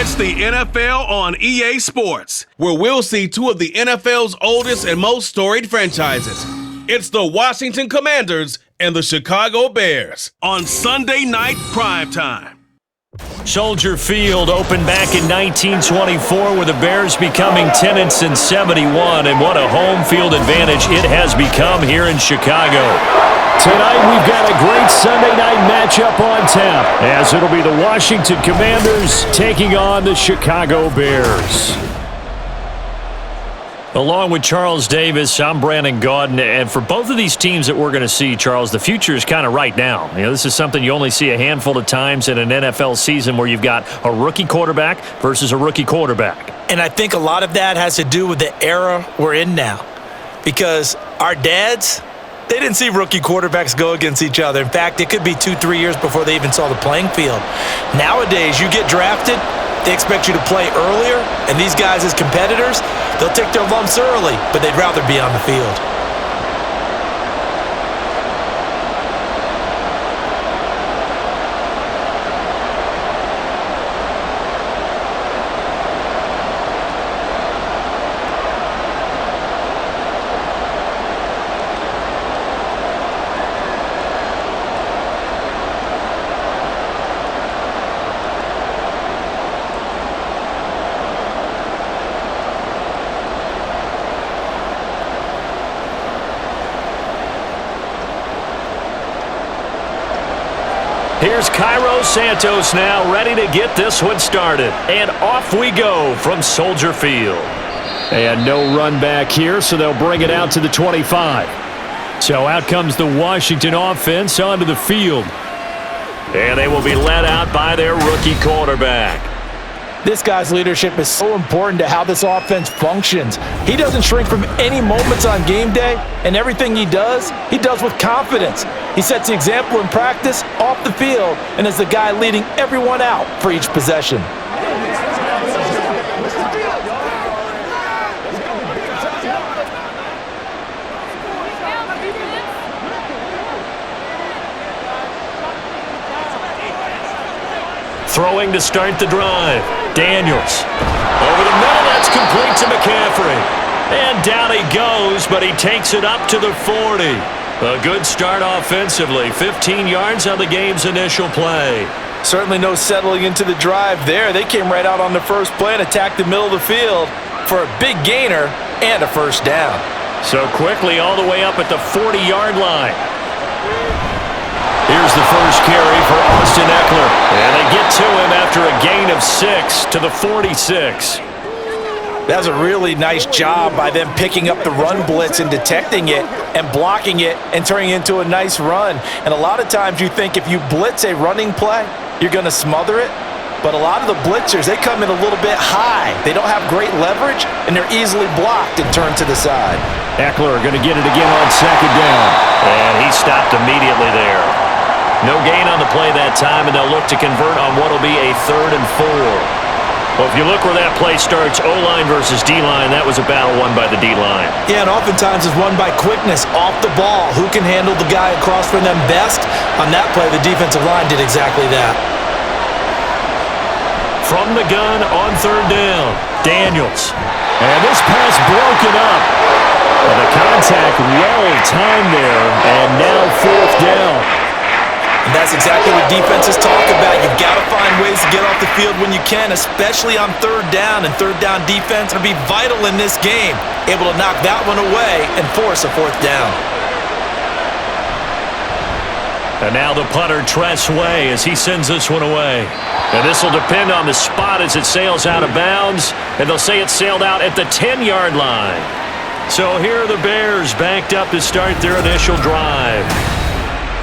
It's the NFL on EA Sports, where we'll see two of the NFL's oldest and most storied franchises. It's the Washington Commanders and the Chicago Bears on Sunday night primetime. Soldier Field opened back in 1924 with the Bears becoming tenants in 71, and what a home field advantage it has become here in Chicago. Tonight we've got a great Sunday night matchup on tap, as it'll be the Washington Commanders taking on the Chicago Bears. Along with Charles Davis, I'm Brandon Gaudin, and for both of these teams that we're going to see, Charles, the future is kind of right now. You know, this is something you only see a handful of times in an NFL season where you've got a rookie quarterback versus a rookie quarterback. And I think a lot of that has to do with the era we're in now, because our dads, they didn't see rookie quarterbacks go against each other. In fact, it could be 2-3 years before they even saw the playing field. Nowadays, you get drafted, they expect you to play earlier, and these guys as competitors, they'll take their lumps early, but they'd rather be on the field. Here's Cairo Santos now, ready to get this one started. And off we go from Soldier Field. And no run back here, so they'll bring it out to the 25. So out comes the Washington offense onto the field. And they will be led out by their rookie quarterback. This guy's leadership is so important to how this offense functions. He doesn't shrink from any moments on game day, and everything he does with confidence. He sets the example in practice, off the field, and is the guy leading everyone out for each possession. Throwing to start the drive. Daniels. Over the middle, that's complete to McCaffrey. And down he goes, but he takes it up to the 40. A good start offensively. 15 yards on the game's initial play. Certainly no settling into the drive there. They came right out on the first play and attacked the middle of the field for a big gainer and a first down. So quickly all the way up at the 40-yard line. Here's the first carry for Austin Eckler. And they get to him after a gain of 6 to the 46. That's a really nice job by them picking up the run blitz and detecting it and blocking it and turning it into a nice run. And a lot of times you think if you blitz a running play, you're going to smother it. But a lot of the blitzers, they come in a little bit high. They don't have great leverage, and they're easily blocked and turned to the side. Eckler going to get it again on second down. And he stopped immediately there. No gain on the play that time, and they'll look to convert on what will be a 3rd and 4. Well, if you look where that play starts, O-line versus D-line, that was a battle won by the D-line. Yeah, and oftentimes it's won by quickness off the ball. Who can handle the guy across from them best? On that play, the defensive line did exactly that. From the gun on 3rd down, Daniels. And this pass broken up. And the contact well timed there, and now 4th down. And that's exactly what defenses talk about. You've got to find ways to get off the field when you can, especially on 3rd down. And 3rd down defense will be vital in this game. Able to knock that one away and force a 4th down. And now the punter, Tress Way, as he sends this one away. And this will depend on the spot as it sails out of bounds. And they'll say it sailed out at the 10-yard line. So here are the Bears backed up to start their initial drive.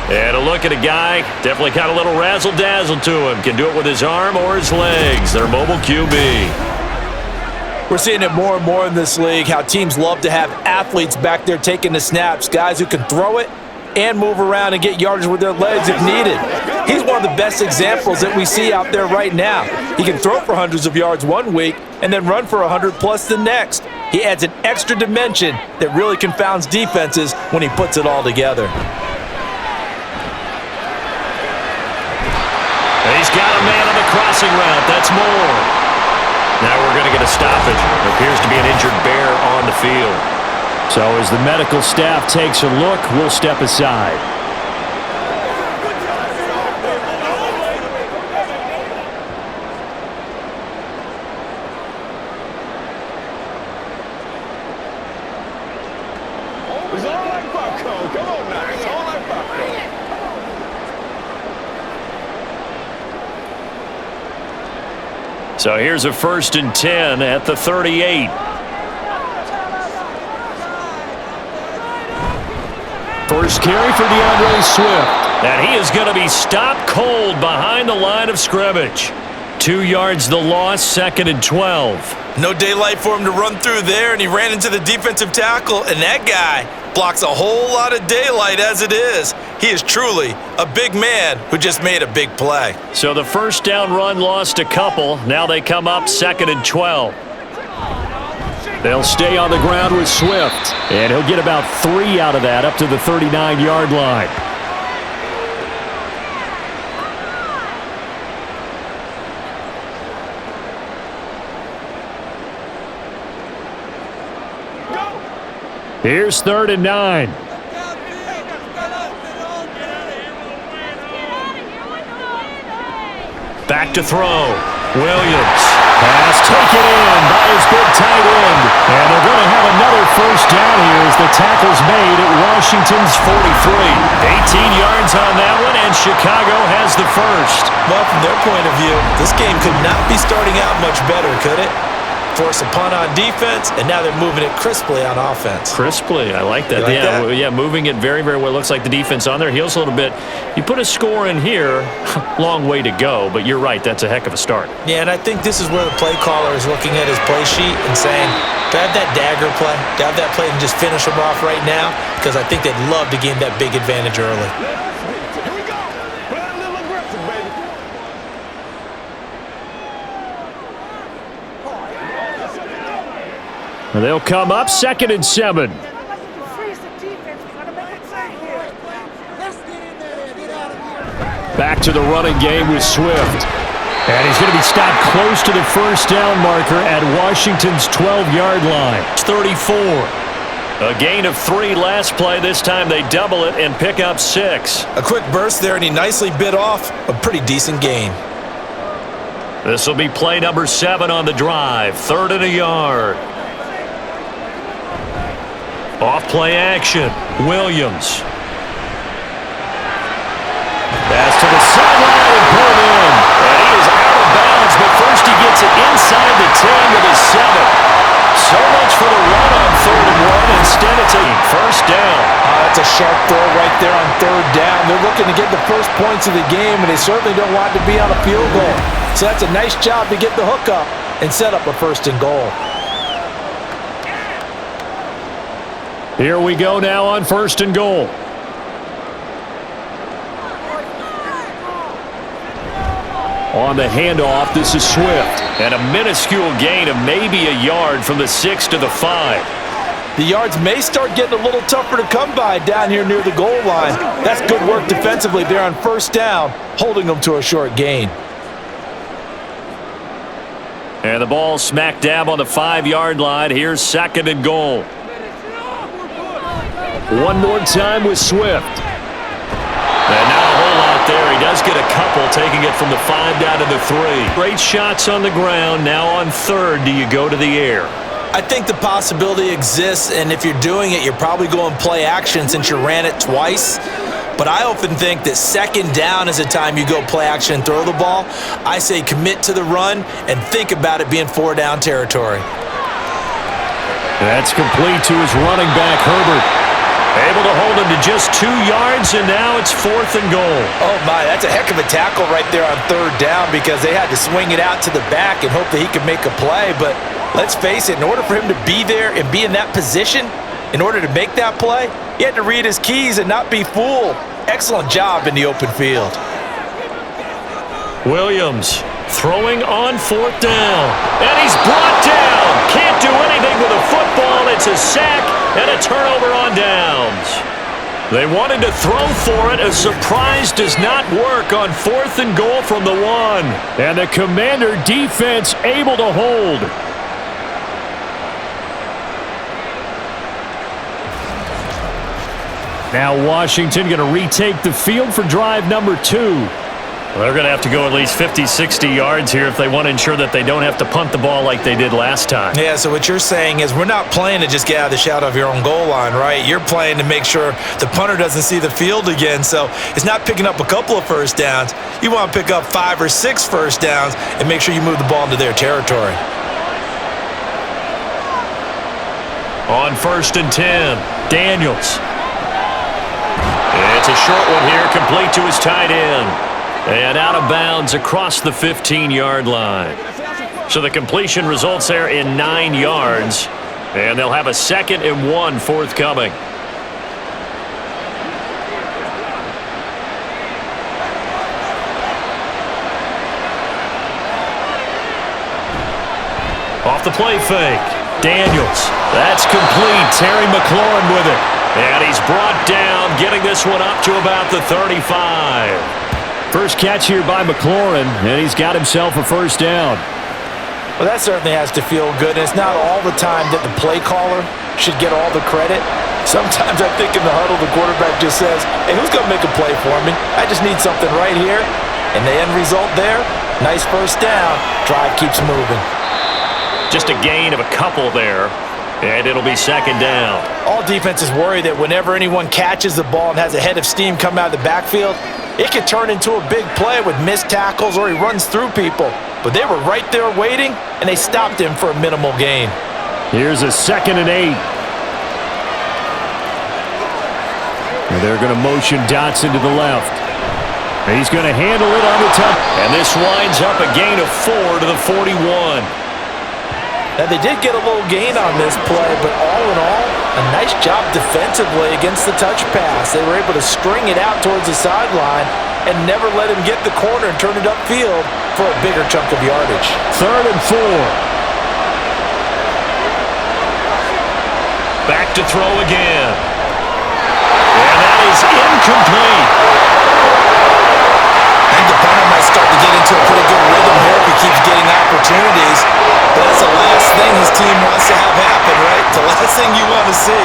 And a look at a guy, definitely got a little razzle-dazzle to him. Can do it with his arm or his legs. Their mobile QB. We're seeing it more and more in this league, how teams love to have athletes back there taking the snaps, guys who can throw it and move around and get yardage with their legs if needed. He's one of the best examples that we see out there right now. He can throw for hundreds of yards one week and then run for 100+ the next. He adds an extra dimension that really confounds defenses when he puts it all together. He's got a man on the crossing route. That's Moore. Now we're going to get a stoppage. There appears to be an injured Bear on the field. So as the medical staff takes a look, we'll step aside. So here's a 1st and 10 at the 38. First carry for DeAndre Swift. And he is going to be stopped cold behind the line of scrimmage. 2 yards the loss, 2nd and 12. No daylight for him to run through there, and he ran into the defensive tackle, and that guy blocks a whole lot of daylight as it is. He is truly a big man who just made a big play. So the first down run lost a couple. Now they come up 2nd and 12. They'll stay on the ground with Swift, and he'll get about 3 out of that up to the 39-yard line. Here's 3rd and 9. Back to throw. Williams. Pass taken in by his big tight end. And they're going to have another first down here as the tackle's made at Washington's 43. 18 yards on that one, and Chicago has the first. Well, from their point of view, this game could not be starting out much better, could it? Force a punt on defense, and now they're moving it crisply on offense. Crisply, I like that. Yeah, moving it very, very well. Looks like the defense on their heels a little bit. You put a score in here, long way to go, but you're right, that's a heck of a start. Yeah, and I think this is where the play caller is looking at his play sheet and saying, do I have that dagger play? Do I have that play and just finish them off right now? Because I think they'd love to gain that big advantage early. They'll come up 2nd and 7. Back to the running game with Swift. And he's going to be stopped close to the first down marker at Washington's 12-yard line. 34. A gain of 3 last play. This time they double it and pick up 6. A quick burst there, and he nicely bit off a pretty decent gain. This will be play number 7 on the drive. 3rd and a yard. Off play action. Williams. Pass to the sideline and pulled in. And he is out of bounds, but first he gets it inside the 10 with his 7. So much for the run on 3rd and 1. Instead it's a first down. That's a sharp throw right there on 3rd down. They're looking to get the first points of the game, and they certainly don't want it to be on a field goal. So that's a nice job to get the hook up and set up a 1st and goal. Here we go now on 1st and goal. On the handoff, this is Swift. And a minuscule gain of maybe a yard from the 6 to the 5. The yards may start getting a little tougher to come by down here near the goal line. That's good work defensively there on 1st down, holding them to a short gain. And the ball smack dab on the 5-yard line. Here's 2nd and goal. One more time with Swift. And now a whole lot there. He does get a couple, taking it from the 5 down to the 3. Great shots on the ground. Now on 3rd, do you go to the air? I think the possibility exists, and if you're doing it, you're probably going play action since you ran it twice. But I often think that 2nd down is a time you go play action and throw the ball. I say commit to the run and think about it being 4-down territory. That's complete to his running back, Herbert. Able to hold him to just 2 yards, and now it's 4th and goal. Oh, my, that's a heck of a tackle right there on 3rd down because they had to swing it out to the back and hope that he could make a play. But let's face it, in order for him to be there and be in that position, in order to make that play, he had to read his keys and not be fooled. Excellent job in the open field. Williams throwing on 4th down, and he's brought down. Can't do anything with a football. It's a sack and a turnover on downs. They wanted to throw for it. A surprise does not work on 4th and goal from the 1. And the Commander defense able to hold. Now Washington going to retake the field for drive number 2. They're going to have to go at least 50, 60 yards here if they want to ensure that they don't have to punt the ball like they did last time. Yeah, so what you're saying is we're not playing to just get out of the shadow of your own goal line, right? You're playing to make sure the punter doesn't see the field again. So it's not picking up a couple of first downs. You want to pick up 5 or 6 first downs and make sure you move the ball into their territory. On 1st and 10, Daniels. It's a short one here, complete to his tight end. And out of bounds across the 15-yard line. So the completion results there in 9 yards. And they'll have a 2nd and 1 forthcoming. Off the play fake. Daniels. That's complete. Terry McLaurin with it. And he's brought down, getting this one up to about the 35. First catch here by McLaurin, and he's got himself a first down. Well, that certainly has to feel good, and it's not all the time that the play caller should get all the credit. Sometimes I think in the huddle, the quarterback just says, hey, who's going to make a play for me? I just need something right here. And the end result there, nice first down. Drive keeps moving. Just a gain of a couple there, and it'll be 2nd down. All defenses worry that whenever anyone catches the ball and has a head of steam come out of the backfield, it could turn into a big play with missed tackles or he runs through people. But they were right there waiting, and they stopped him for a minimal gain. Here's a 2nd and 8. And they're going to motion Dotson to the left. He's going to handle it on the top. And this winds up a gain of 4 to the 41. Now, they did get a little gain on this play, but all in all, a nice job defensively against the touch pass. They were able to string it out towards the sideline and never let him get the corner and turn it upfield for a bigger chunk of yardage. 3rd and 4. Back to throw again. And that is incomplete. I think the punter might start to get into a pretty good rhythm here if he keeps getting opportunities. But that's the last thing his team wants to have happen, right? The last thing you want to see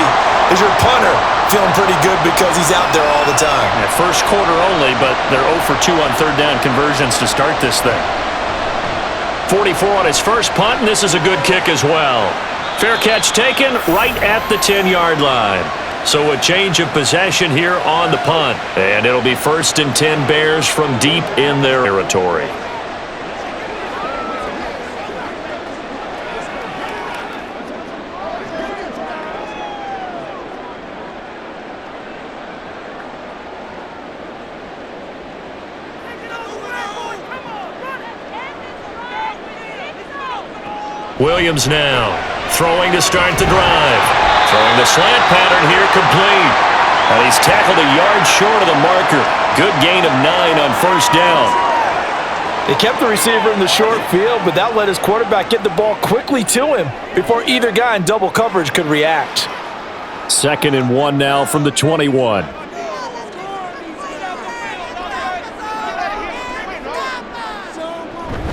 is your punter feeling pretty good because he's out there all the time. Yeah, first quarter only, but they're 0 for 2 on 3rd down conversions to start this thing. 44 on his first punt, and this is a good kick as well. Fair catch taken right at the 10-yard line. So a change of possession here on the punt. And it'll be 1st and 10 Bears from deep in their territory. Williams now, throwing to start the drive. Throwing the slant pattern here, complete. And he's tackled a yard short of the marker. Good gain of 9 on 1st down. They kept the receiver in the short field, but that let his quarterback get the ball quickly to him before either guy in double coverage could react. 2nd and 1 now from the 21.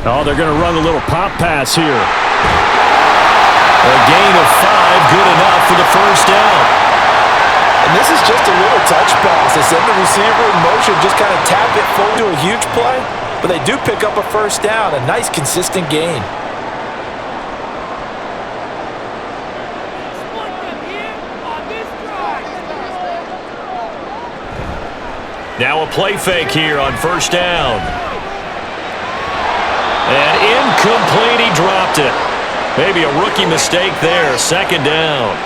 Oh, they're going to run a little pop pass here. A gain of 5, good enough for the first down. And this is just a little touch pass. They send the receiver in motion, just kind of tap it forward to a huge play. But they do pick up a first down, a nice consistent gain. Now a play fake here on 1st down. And incomplete, he dropped it. Maybe a rookie mistake there, 2nd down.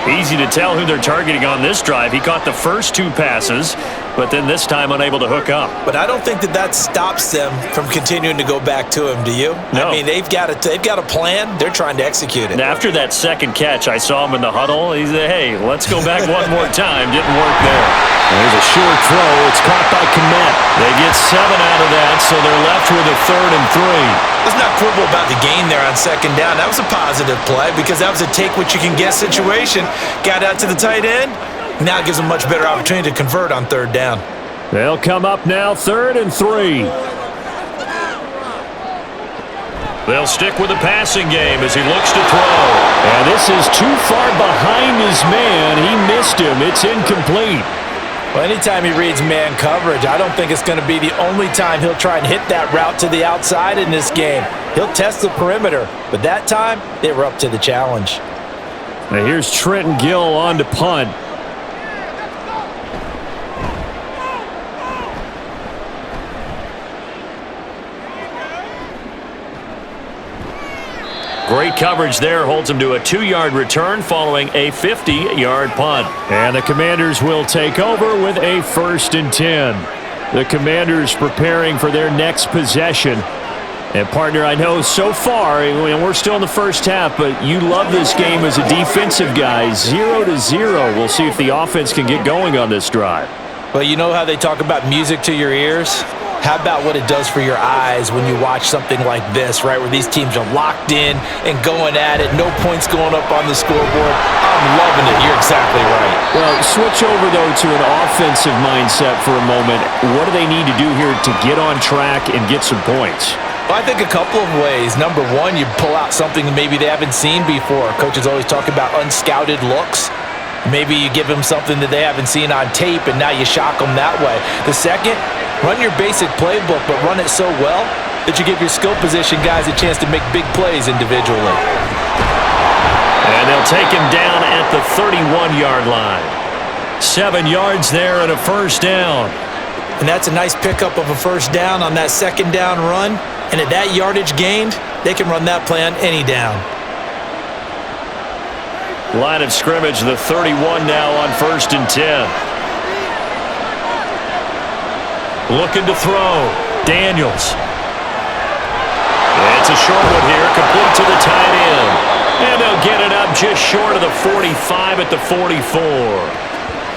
Easy to tell who they're targeting on this drive. He caught the first 2 passes, but then this time unable to hook up. But I don't think that stops them from continuing to go back to him, do you? No. I mean, they've got a plan. They're trying to execute it. And after that 2nd catch, I saw him in the huddle. He said, hey, let's go back one more time. Didn't work there. There's a short throw. It's caught by Kmet. They get 7 out of that, so they're left with a 3rd and 3. Let's not quibble about the gain there on 2nd down. That was a positive play because that was a take-what-you-can-get situation. Got out to the tight end, Now it gives them much better opportunity to convert on third down. They'll come up now 3rd and 3. They'll stick with the passing game as he looks to throw. And this is too far behind his man. He missed him. It's incomplete. Well, anytime he reads man coverage, I don't think it's going to be the only time he'll try and hit that route to the outside in this game. He'll test the perimeter, but that time they were up to the challenge. Now here's Trenton Gill on to punt. Great coverage there, holds him to a 2-yard return following a 50-yard punt. And the Commanders will take over with a 1st and 10. The Commanders preparing for their next possession. And partner, I know so far, and we're still in the first half, but you love this game as a defensive guy. 0-0. We'll see if the offense can get going on this drive. Well, you know how they talk about music to your ears? How about what it does for your eyes when you watch something like this, right, where these teams are locked in and going at it, no points going up on the scoreboard? I'm loving it. You're exactly right. Well, switch over, though, to an offensive mindset for a moment. What do they need to do here to get on track and get some points? Well, I think a couple of ways. Number one, you pull out something that maybe they haven't seen before. Coaches always talk about unscouted looks. Maybe you give them something that they haven't seen on tape, and now you shock them that way. The second, run your basic playbook, but run it so well that you give your skill position guys a chance to make big plays individually. And they'll take him down at the 31-yard line. 7 yards there and a 1st down. And that's a nice pickup of a 1st down on that 2nd down run. And at that yardage gained, they can run that play on any down. Line of scrimmage, the 31 now on 1st and 10. Looking to throw. Daniels. It's a short one here, complete to the tight end. And they'll get it up just short of the 45 at the 44.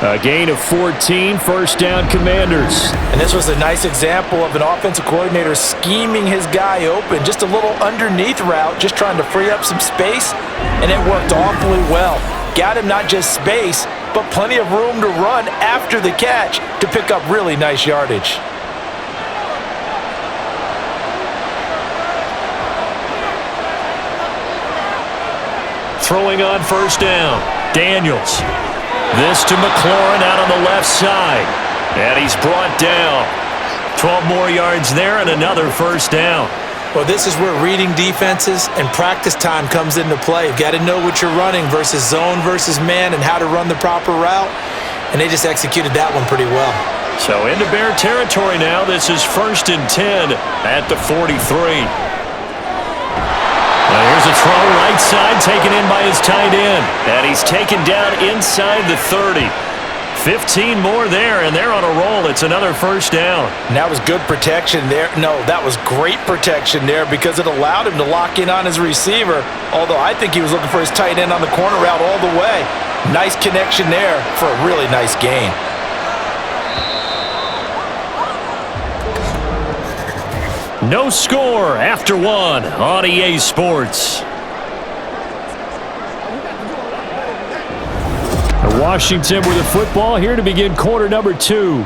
A gain of 14, 1st down Commanders. And this was a nice example of an offensive coordinator scheming his guy open. Just a little underneath route, just trying to free up some space, and it worked awfully well. Got him not just space, but plenty of room to run after the catch to pick up really nice yardage. Throwing on 1st down, Daniels. This to McLaurin out on the left side. And he's brought down. 12 more yards there and another 1st down. Well, this is where reading defenses and practice time comes into play. You've got to know what you're running versus zone versus man and how to run the proper route. And they just executed that one pretty well. So into Bear territory now. This is 1st and 10 at the 43. Now here's a throw right side taken in by his tight end. And he's taken down inside the 30. 15 more there, and they're on a roll. It's another 1st down. And that was good protection there. No, that was great protection there because it allowed him to lock in on his receiver, although I think he was looking for his tight end on the corner route all the way. Nice connection there for a really nice gain. No score after 1 on EA Sports. Washington with the football here to begin quarter number 2.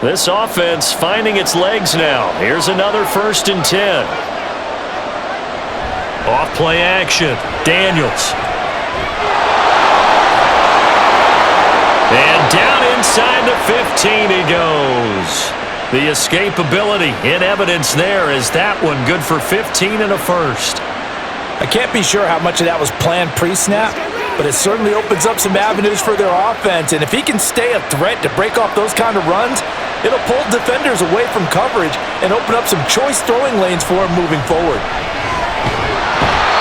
This offense finding its legs now. Here's another 1st and 10. Off play action. Daniels. And down inside the 15 he goes. The escapability in evidence there is that one good for 15 and a 1st. I can't be sure how much of that was planned pre-snap, but it certainly opens up some avenues for their offense. And if he can stay a threat to break off those kind of runs, it'll pull defenders away from coverage and open up some choice throwing lanes for him moving forward.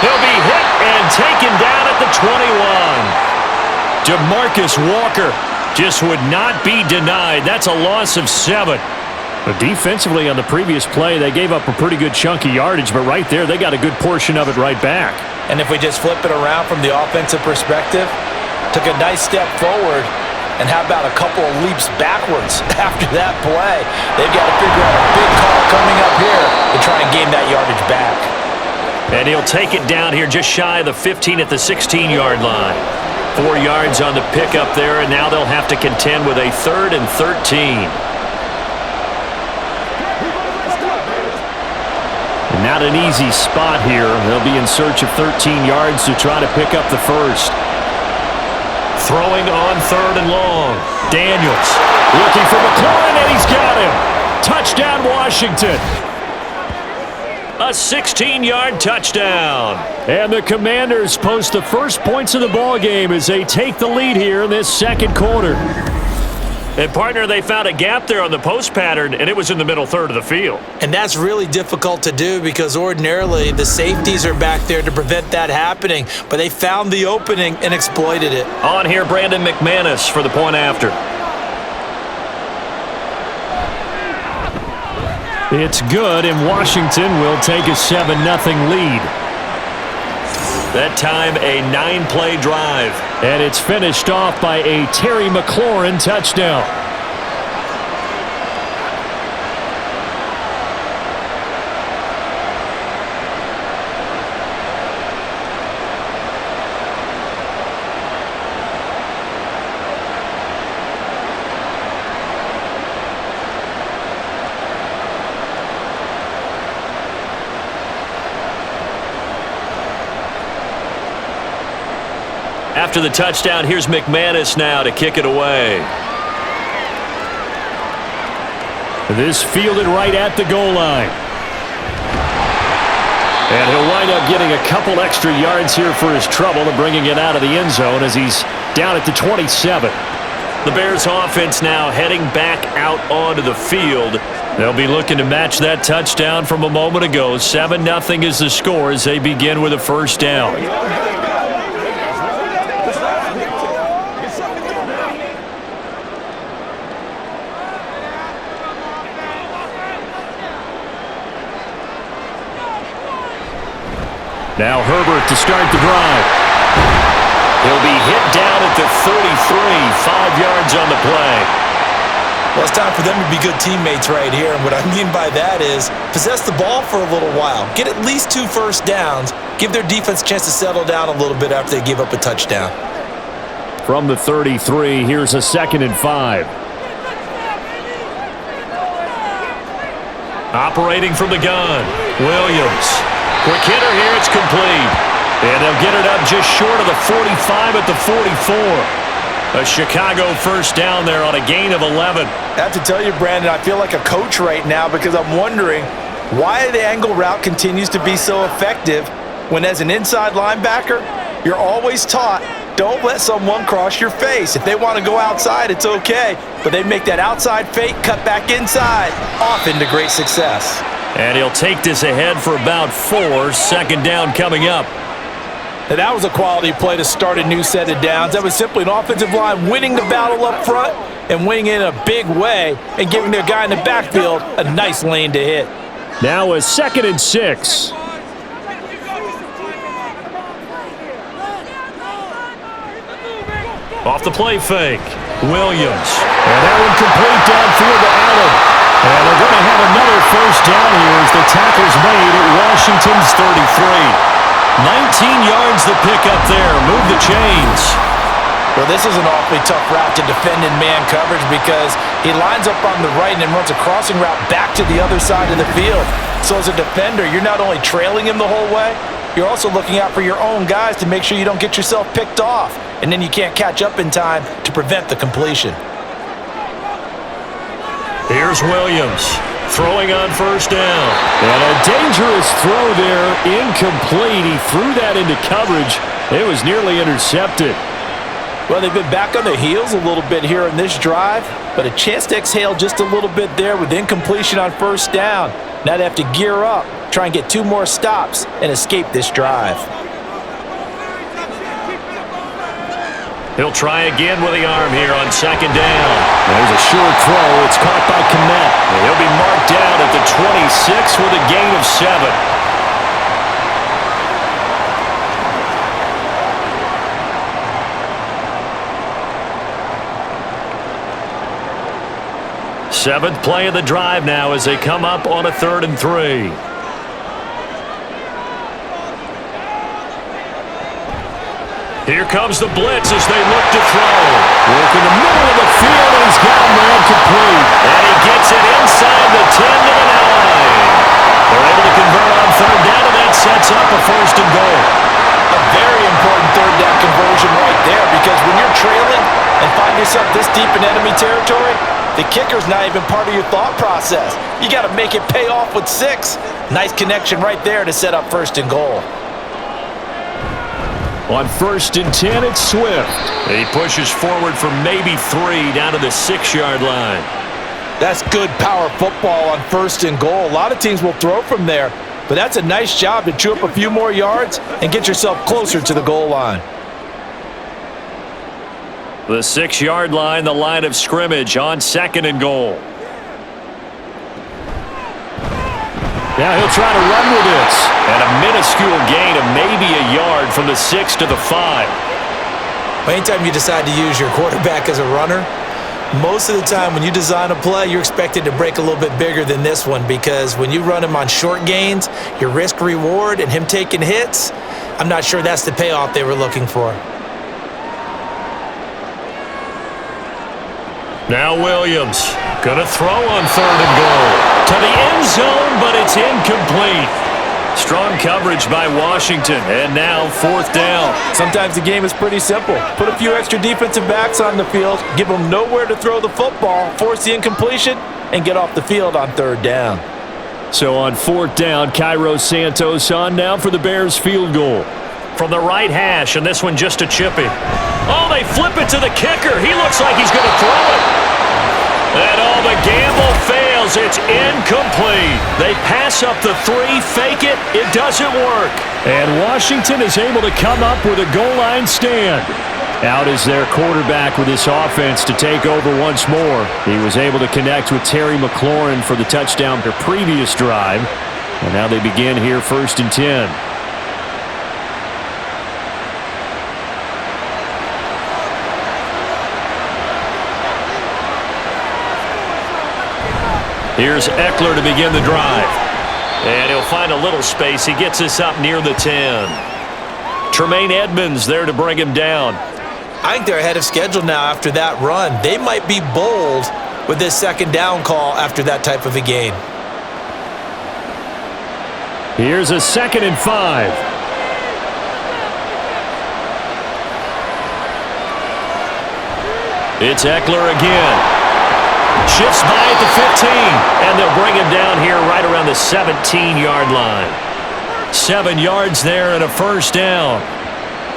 He'll be hit and taken down at the 21. DeMarcus Walker just would not be denied. That's a loss of 7. But defensively on the previous play, they gave up a pretty good chunk of yardage, but right there, they got a good portion of it right back. And if we just flip it around from the offensive perspective, took a nice step forward, and how about a couple of leaps backwards after that play? They've got to figure out a big call coming up here to try and gain that yardage back. And he'll take it down here just shy of the 15 at the 16-yard line. 4 yards on the pickup there, and now they'll have to contend with a 3rd and 13. Not an easy spot here. They'll be in search of 13 yards to try to pick up the first. Throwing on 3rd and long. Daniels looking for McLaurin, and he's got him. Touchdown, Washington. A 16-yard touchdown. And the Commanders post the first points of the ball game as they take the lead here in this second quarter. And, partner, they found a gap there on the post pattern, and it was in the middle third of the field. And that's really difficult to do because ordinarily the safeties are back there to prevent that happening. But they found the opening and exploited it. On here, Brandon McManus for the point after. It's good, and Washington will take a 7-0 lead. That time, a 9-play drive. And it's finished off by a Terry McLaurin touchdown. After the touchdown, here's McManus now to kick it away. This fielded right at the goal line. And he'll wind up getting a couple extra yards here for his trouble and bringing it out of the end zone as he's down at the 27. The Bears offense now heading back out onto the field. They'll be looking to match that touchdown from a moment ago. 7-0 is the score as they begin with a first down. Now Herbert to start the drive. He'll be hit down at the 33, 5 yards on the play. Well, it's time for them to be good teammates right here. And what I mean by that is possess the ball for a little while. Get at least 2 first downs. Give their defense a chance to settle down a little bit after they give up a touchdown. From the 33, here's a 2nd and 5. Operating from the gun, Williams. Quick hitter here, it's complete. And they'll get it up just short of the 45 at the 44. A Chicago first down there on a gain of 11. I have to tell you, Brandon, I feel like a coach right now because I'm wondering why the angle route continues to be so effective when as an inside linebacker, you're always taught, don't let someone cross your face. If they want to go outside, it's okay. But they make that outside fake, cut back inside, often to great success. And he'll take this ahead for about 4. 2nd down coming up. Now that was a quality play to start a new set of downs. That was simply an offensive line winning the battle up front and winning it in a big way and giving their guy in the backfield a nice lane to hit. Now a 2nd and 6. Off the play fake, Williams. And that one complete downfield to Allen. And they're going to have another first down here as the tackle's made at Washington's 33. 19 yards the pick up there. Move the chains. Well, this is an awfully tough route to defend in man coverage because he lines up on the right and then runs a crossing route back to the other side of the field. So as a defender, you're not only trailing him the whole way, you're also looking out for your own guys to make sure you don't get yourself picked off. And then you can't catch up in time to prevent the completion. Here's Williams throwing on first down. And a dangerous throw there, incomplete. He threw that into coverage. It was nearly intercepted. Well, they've been back on their heels a little bit here in this drive, but a chance to exhale just a little bit there with incompletion on first down. Now they have to gear up, try and get 2 more stops, and escape this drive. He'll try again with the arm here on 2nd down. There's a short throw. It's caught by Kmet. And he'll be marked down at the 26 with a gain of 7. Seventh play of the drive now as they come up on a 3rd and 3. Here comes the blitz as they look to throw. Work in the middle of the field, and he's got a man complete. And he gets it inside the 10 to the 9. They're able to convert on third down, and that sets up a first and goal. A very important third down conversion right there, because when you're trailing and find yourself this deep in enemy territory, the kicker's not even part of your thought process. You got to make it pay off with 6. Nice connection right there to set up first and goal. On first and 10, it's Swift. He pushes forward for maybe 3 down to the 6-yard line. That's good power football on first and goal. A lot of teams will throw from there, but that's a nice job to chew up a few more yards and get yourself closer to the goal line. The 6-yard line, the line of scrimmage on second and goal. Now he'll try to run with this. And a minuscule gain of maybe a yard from the 6 to the 5. Anytime you decide to use your quarterback as a runner, most of the time when you design a play, you're expected to break a little bit bigger than this one, because when you run him on short gains, your risk-reward and him taking hits, I'm not sure that's the payoff they were looking for. Now Williams gonna throw on third and goal. To the end zone, but it's incomplete. Strong coverage by Washington, and now fourth down. Sometimes the game is pretty simple. Put a few extra defensive backs on the field, give them nowhere to throw the football, force the incompletion, and get off the field on third down. So on fourth down, Cairo Santos on now for the Bears field goal. From the right hash, and this one just a chippy. Oh, they flip it to the kicker. He looks like he's going to throw it. And all the gamble fails. It's incomplete. They pass up the 3, fake it. It doesn't work. And Washington is able to come up with a goal line stand. Out is their quarterback with this offense to take over once more. He was able to connect with Terry McLaurin for the touchdown to previous drive. And now they begin here first and 10. Here's Eckler to begin the drive. And he'll find a little space. He gets us up near the 10. Tremaine Edmonds there to bring him down. I think they're ahead of schedule now after that run. They might be bold with this second down call after that type of a gain. Here's a 2nd and 5. It's Eckler again. Shifts by at the 15, and they'll bring him down here right around the 17-yard line. 7 yards there and a first down.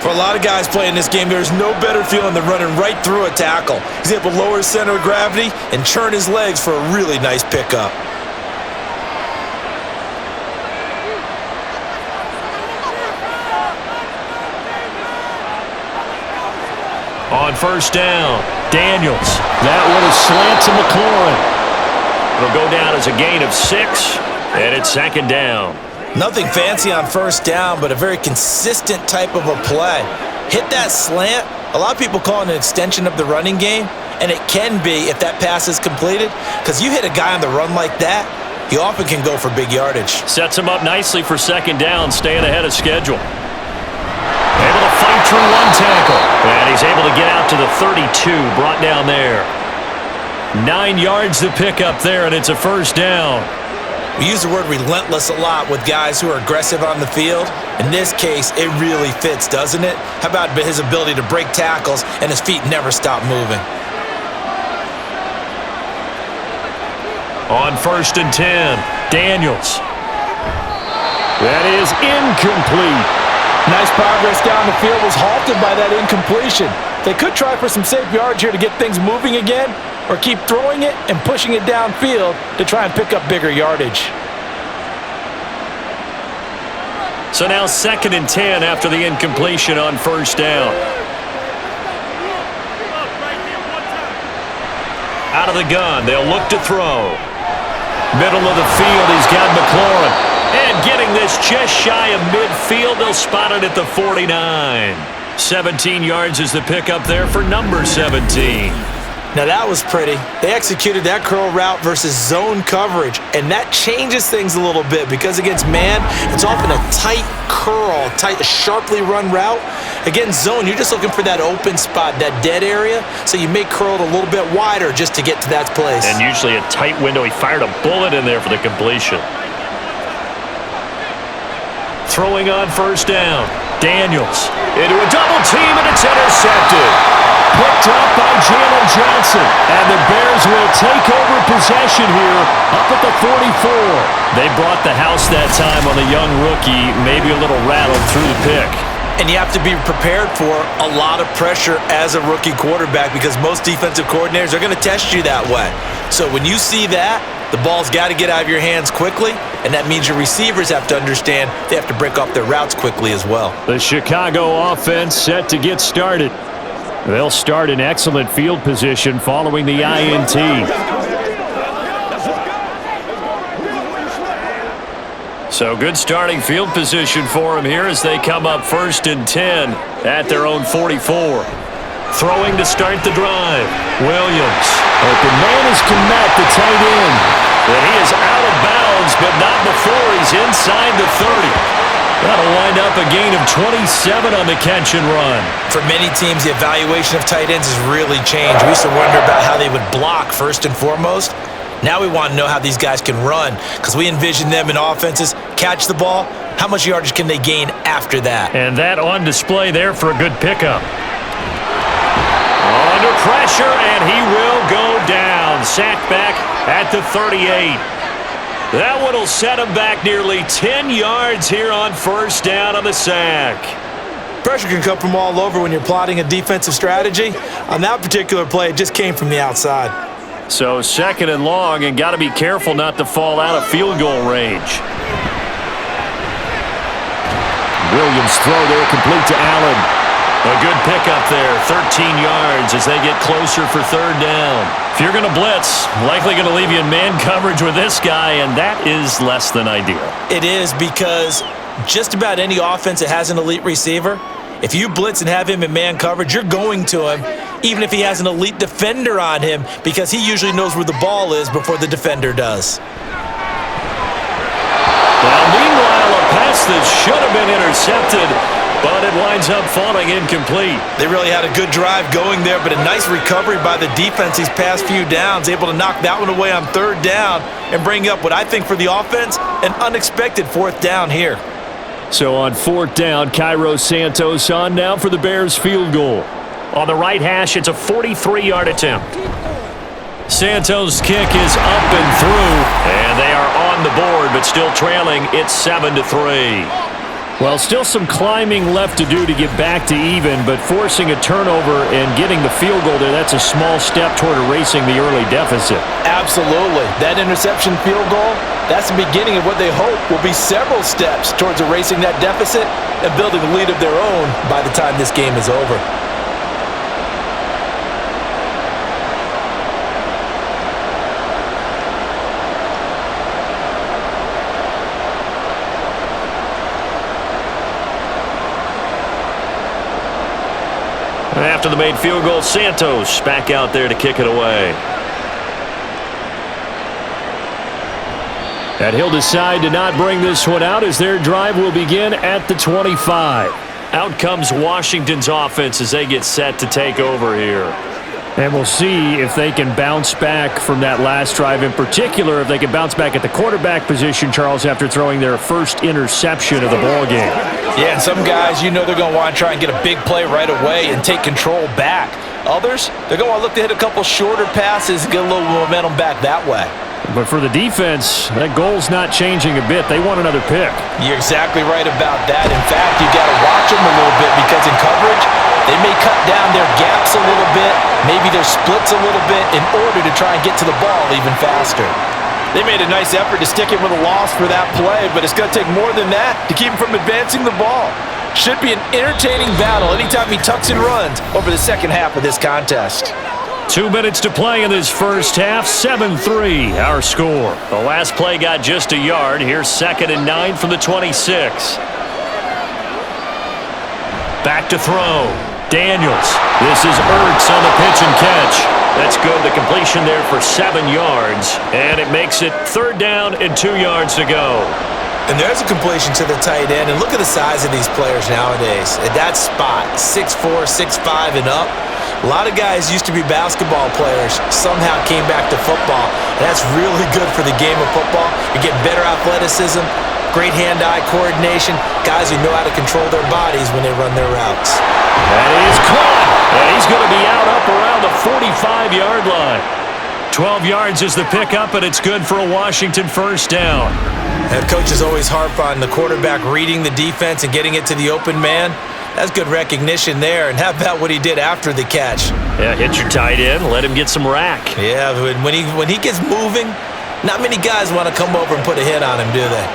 For a lot of guys playing this game, there's no better feeling than running right through a tackle. He's able to lower his center of gravity and churn his legs for a really nice pickup. On first down, Daniels. That one is slant to McLaurin. It'll go down as a gain of 6, and it's second down. Nothing fancy on first down, but a very consistent type of a play. Hit that slant. A lot of people call it an extension of the running game, and it can be if that pass is completed, because you hit a guy on the run like that, you often can go for big yardage. Sets him up nicely for second down, staying ahead of schedule. Able to fight through one tackle. And he's able to get out to the 32, brought down there. 9 yards to pick up there, and it's a first down. We use the word relentless a lot with guys who are aggressive on the field. In this case, it really fits, doesn't it? How about his ability to break tackles and his feet never stop moving? On first and 10, Daniels. That is incomplete. Nice progress down the field, was halted by that incompletion. They could try for some safe yards here to get things moving again, or keep throwing it and pushing it downfield to try and pick up bigger yardage. So now 2nd and 10 after the incompletion on first down. Out of the gun, they'll look to throw. Middle of the field, he's got McLaurin. And getting this just shy of midfield, they'll spot it at the 49. 17 yards is the pickup there for number 17. Now that was pretty. They executed that curl route versus zone coverage, and that changes things a little bit because against man, it's often a tight curl, tight, sharply run route. Against zone, you're just looking for that open spot, that dead area, so you may curl it a little bit wider just to get to that place. And usually a tight window. He fired a bullet in there for the completion. Throwing on first down. Daniels into a double team, and it's intercepted. Picked up by Jalen Johnson. And the Bears will take over possession here up at the 44. They brought the house that time on the young rookie, maybe a little rattled through the pick. And you have to be prepared for a lot of pressure as a rookie quarterback because most defensive coordinators are going to test you that way. So when you see that, the ball's got to get out of your hands quickly, and that means your receivers have to understand they have to break off their routes quickly as well. The Chicago offense set to get started. They'll start in excellent field position following the INT. So good starting field position for them here as they come up 1st and 10 at their own 44. Throwing to start the drive. Williams. Open man is Kmet, the tight end. And he is out of bounds, but not before he's inside the 30. That'll wind up a gain of 27 on the catch and run. For many teams, the evaluation of tight ends has really changed. We used to wonder about how they would block first and foremost. Now we want to know how these guys can run because we envision them in offenses, catch the ball, how much yardage can they gain after that? And that on display there for a good pickup. Under pressure, and he will go down. Sacked back at the 38. That one will set him back nearly 10 yards here on first down on the sack. Pressure can come from all over when you're plotting a defensive strategy. On that particular play, it just came from the outside. So 2nd and long, and got to be careful not to fall out of field goal range. Williams throw there, complete to Allen. A good pickup there, 13 yards as they get closer for 3rd down. If you're going to blitz, likely going to leave you in man coverage with this guy, and that is less than ideal. It is because just about any offense that has an elite receiver, if you blitz and have him in man coverage, you're going to him, even if he has an elite defender on him, because he usually knows where the ball is before the defender does. Now, meanwhile, a pass that should have been intercepted, but it winds up falling incomplete. They really had a good drive going there, but a nice recovery by the defense these past few downs, able to knock that one away on 3rd down and bring up what I think for the offense, an unexpected 4th down here. So on 4th down, Cairo Santos on now for the Bears field goal. On the right hash, it's a 43-yard attempt. Santos' kick is up and through, and they are on the board, but still trailing. It's 7-3. Well, still some climbing left to do to get back to even, but forcing a turnover and getting the field goal there, that's a small step toward erasing the early deficit. Absolutely. That interception field goal, that's the beginning of what they hope will be several steps towards erasing that deficit and building a lead of their own by the time this game is over. After the made field goal, Santos back out there to kick it away. And he'll decide to not bring this one out as their drive will begin at the 25. Out comes Washington's offense as they get set to take over here. And we'll see if they can bounce back from that last drive. In particular, if they can bounce back at the quarterback position, Charles, after throwing their first interception of the ballgame. Yeah, and some guys, you know they're going to want to try and get a big play right away and take control back. Others, they're going to want to look to hit a couple shorter passes and get a little momentum back that way. But for the defense, that goal's not changing a bit. They want another pick. You're exactly right about that. In fact, you got to watch them a little bit because in coverage, they may cut down their gaps a little bit, maybe their splits a little bit in order to try and get to the ball even faster. They made a nice effort to stick him with a loss for that play, but it's going to take more than that to keep him from advancing the ball. Should be an entertaining battle anytime he tucks and runs over the second half of this contest. 2 minutes to play in this first half, 7-3 our score. The last play got just a yard. Here's 2nd and 9 from the 26. Back to throw. Daniels. This is Ertz on the pitch and catch. That's good. The completion there for 7 yards. And it makes it 3rd down and 2 yards to go. And there's a completion to the tight end. And look at the size of these players nowadays. At that spot, 6'4", 6'5", and up. A lot of guys used to be basketball players, somehow came back to football. And that's really good for the game of football. You're getting better athleticism, great hand-eye coordination, guys who know how to control their bodies when they run their routes. That is caught. And he's going to be out up around the 45-yard line. 12 yards is the pickup, and it's good for a Washington first down. Head coaches always harp on the quarterback reading the defense and getting it to the open man. That's good recognition there. And how about what he did after the catch? Yeah, hit your tight end, let him get some rack. Yeah, when he gets moving, not many guys want to come over and put a hit on him, do they?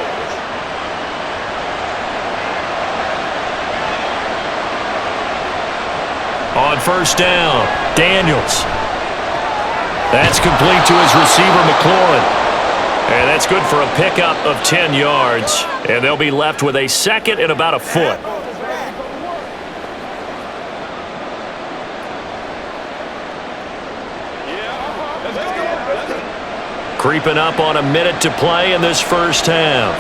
On first down, Daniels. That's complete to his receiver, McLaurin. And that's good for a pickup of 10 yards. And they'll be left with a second and about a foot. Creeping up on a minute to play in this first half.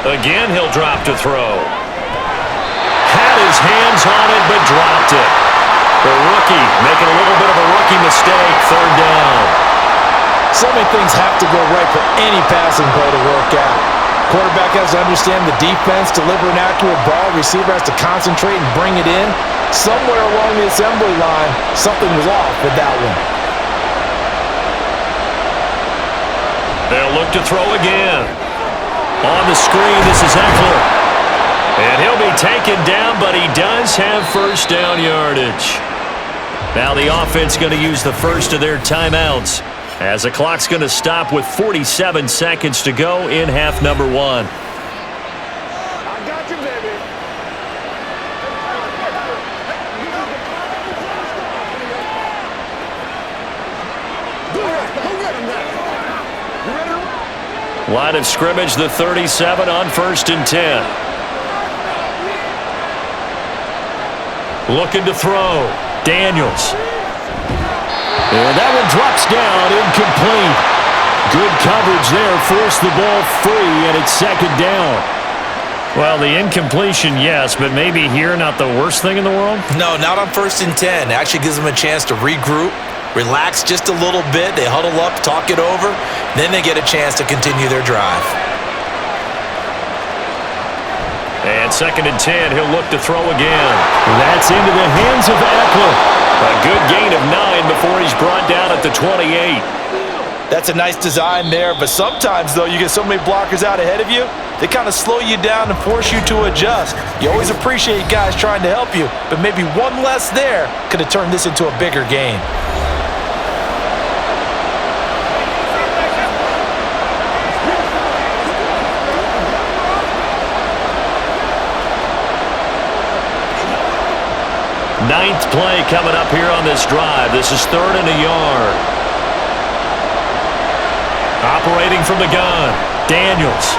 Again, he'll drop to throw. Had his hands on it, but dropped it. The rookie making a little bit of a rookie mistake, third down. So many things have to go right for any passing play to work out. Quarterback has to understand the defense, deliver an accurate ball. Receiver has to concentrate and bring it in. Somewhere along the assembly line, something was off with that one. They'll look to throw again. On the screen, this is Eckler. And he'll be taken down, but he does have first down yardage. Now the offense going to use the first of their timeouts, as the clock's going to stop with 47 seconds to go in half number one. I got you, baby. Line of scrimmage, the 37 on first and 10. Looking to throw. Daniels. And that one drops down, incomplete. Good coverage there, forced the ball free, and it's second down. Well, the incompletion, yes, but maybe here not the worst thing in the world? No, not on first and 10. Actually gives them a chance to regroup, relax just a little bit. They huddle up, talk it over. Then they get a chance to continue their drive. And second and 10, he'll look to throw again. That's into the hands of Eckler. A good gain of 9 before he's brought down at the 28. That's a nice design there, but sometimes, though, you get so many blockers out ahead of you, they kind of slow you down and force you to adjust. You always appreciate guys trying to help you, but maybe one less there could have turned this into a bigger game. Ninth play coming up here on this drive. This is third and a yard. Operating from the gun, Daniels.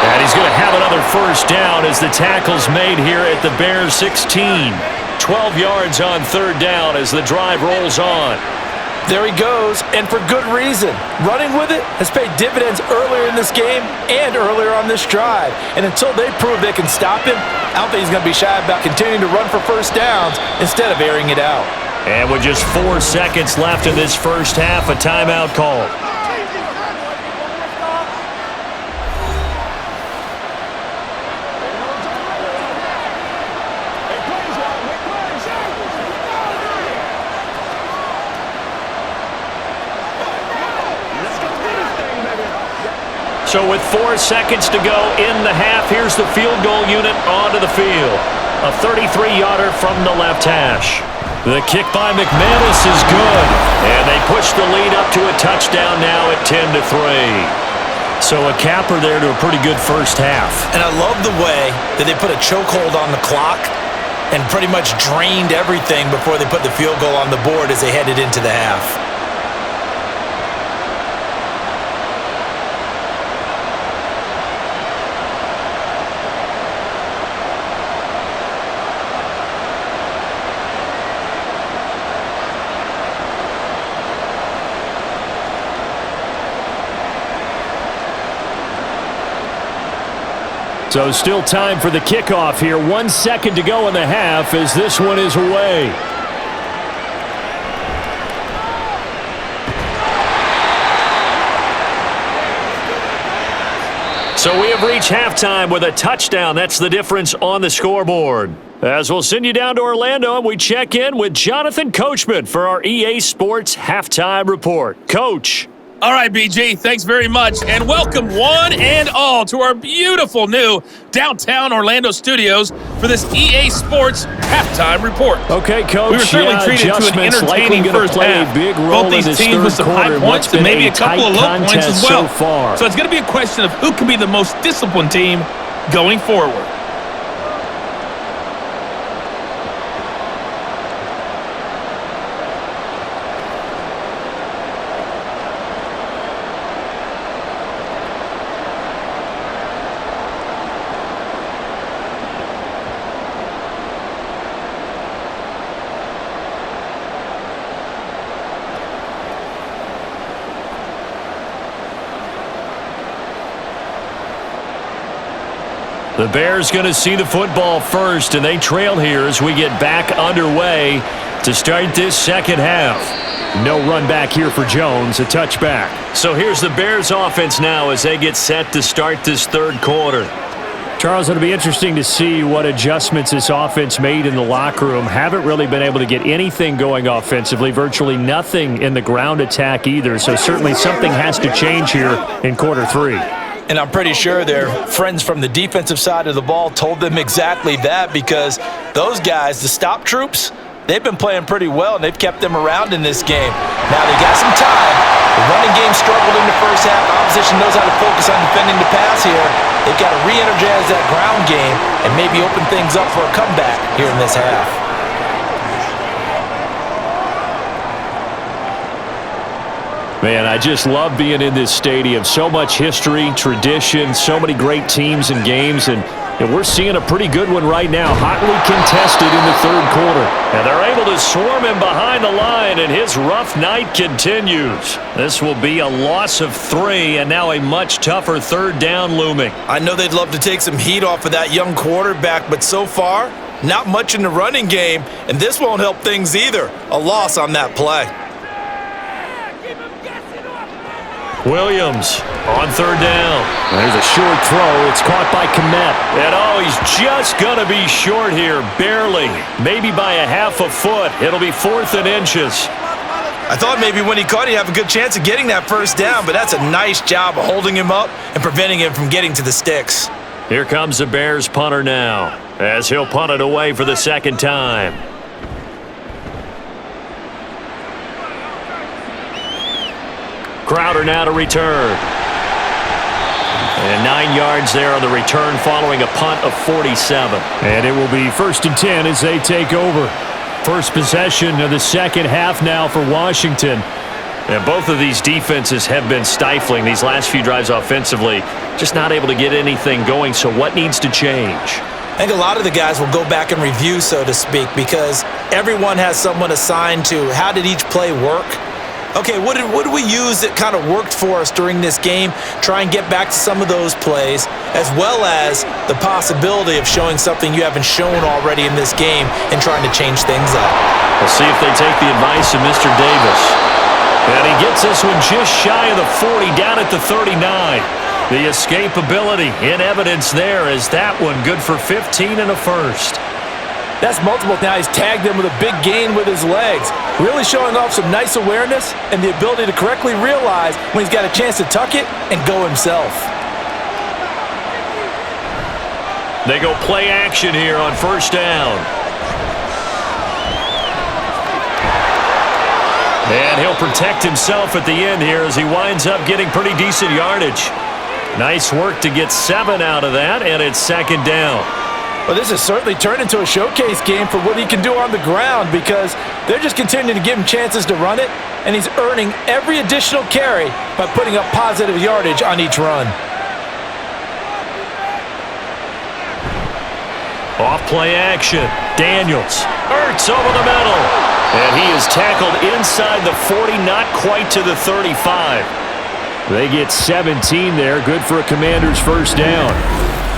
And he's going to have another first down as the tackle's made here at the Bears 16. 12 yards on third down as the drive rolls on. There he goes, and for good reason. Running with it has paid dividends earlier in this game and earlier on this drive. And until they prove they can stop him, I don't think he's going to be shy about continuing to run for first downs instead of airing it out. And with just 4 seconds left in this first half, a timeout call. So with 4 seconds to go in the half, here's the field goal unit onto the field. A 33-yarder from the left hash. The kick by McManus is good. And they push the lead up to a touchdown now at 10-3. So a capper there to a pretty good first half. And I love the way that they put a chokehold on the clock and pretty much drained everything before they put the field goal on the board as they headed into the half. So still time for the kickoff here. 1 second to go in the half as this one is away. So we have reached halftime with a touchdown. That's the difference on the scoreboard. As we'll send you down to Orlando, and we check in with Jonathan Coachman for our EA Sports Halftime Report. Coach. All right, BG, thanks very much, and welcome one and all to our beautiful new downtown Orlando studios for this EA Sports Halftime Report. Okay, Coach. We were certainly treated to an entertaining first half. Both these teams with some high points and maybe a couple of low points as well. So it's going to be a question of who can be the most disciplined team going forward. The Bears going to see the football first, and they trail here as we get back underway to start this second half. No run back here for Jones, a touchback. So here's the Bears offense now as they get set to start this third quarter. Charles, it'll be interesting to see what adjustments this offense made in the locker room. Haven't really been able to get anything going offensively, virtually nothing in the ground attack either, so certainly something has to change here in quarter three. And I'm pretty sure their friends from the defensive side of the ball told them exactly that, because those guys, the stop troops, they've been playing pretty well, and they've kept them around in this game. Now they got some time. The running game struggled in the first half. Opposition knows how to focus on defending the pass here. They've got to re-energize that ground game and maybe open things up for a comeback here in this half. Man, I just love being in this stadium. So much history, tradition, so many great teams and games, and we're seeing a pretty good one right now. Hotly contested in the third quarter. And they're able to swarm him behind the line, and his rough night continues. This will be a loss of 3, and now a much tougher third down looming. I know they'd love to take some heat off of that young quarterback, but so far, not much in the running game, and this won't help things either. A loss on that play. Williams on third down. There's a short throw. It's caught by Kmet. And he's just going to be short here, barely. Maybe by a half a foot. It'll be 4th and inches. I thought maybe when he caught, he'd have a good chance of getting that first down, but that's a nice job of holding him up and preventing him from getting to the sticks. Here comes the Bears punter now, as he'll punt it away for the second time. Crowder now to return. And 9 yards there on the return following a punt of 47. And it will be 1st and 10 as they take over. First possession of the second half now for Washington. And both of these defenses have been stifling these last few drives offensively. Just not able to get anything going, so what needs to change? I think a lot of the guys will go back and review, so to speak, because everyone has someone assigned to how did each play work. Okay, what did we use that kind of worked for us during this game? Try and get back to some of those plays, as well as the possibility of showing something you haven't shown already in this game and trying to change things up. We'll see if they take the advice of Mr. Davis. And he gets this one just shy of the 40, down at the 39. The escapability in evidence there as that one good for 15 and a first. That's multiple. Now he's tagged him with a big gain with his legs. Really showing off some nice awareness and the ability to correctly realize when he's got a chance to tuck it and go himself. They go play action here on first down. And he'll protect himself at the end here as he winds up getting pretty decent yardage. Nice work to get 7 out of that, and it's second down. Well, this has certainly turned into a showcase game for what he can do on the ground, because they're just continuing to give him chances to run it, and he's earning every additional carry by putting up positive yardage on each run. Off play action. Daniels. Ertz over the middle. And he is tackled inside the 40, not quite to the 35. They get 17 there. Good for a Commander's first down.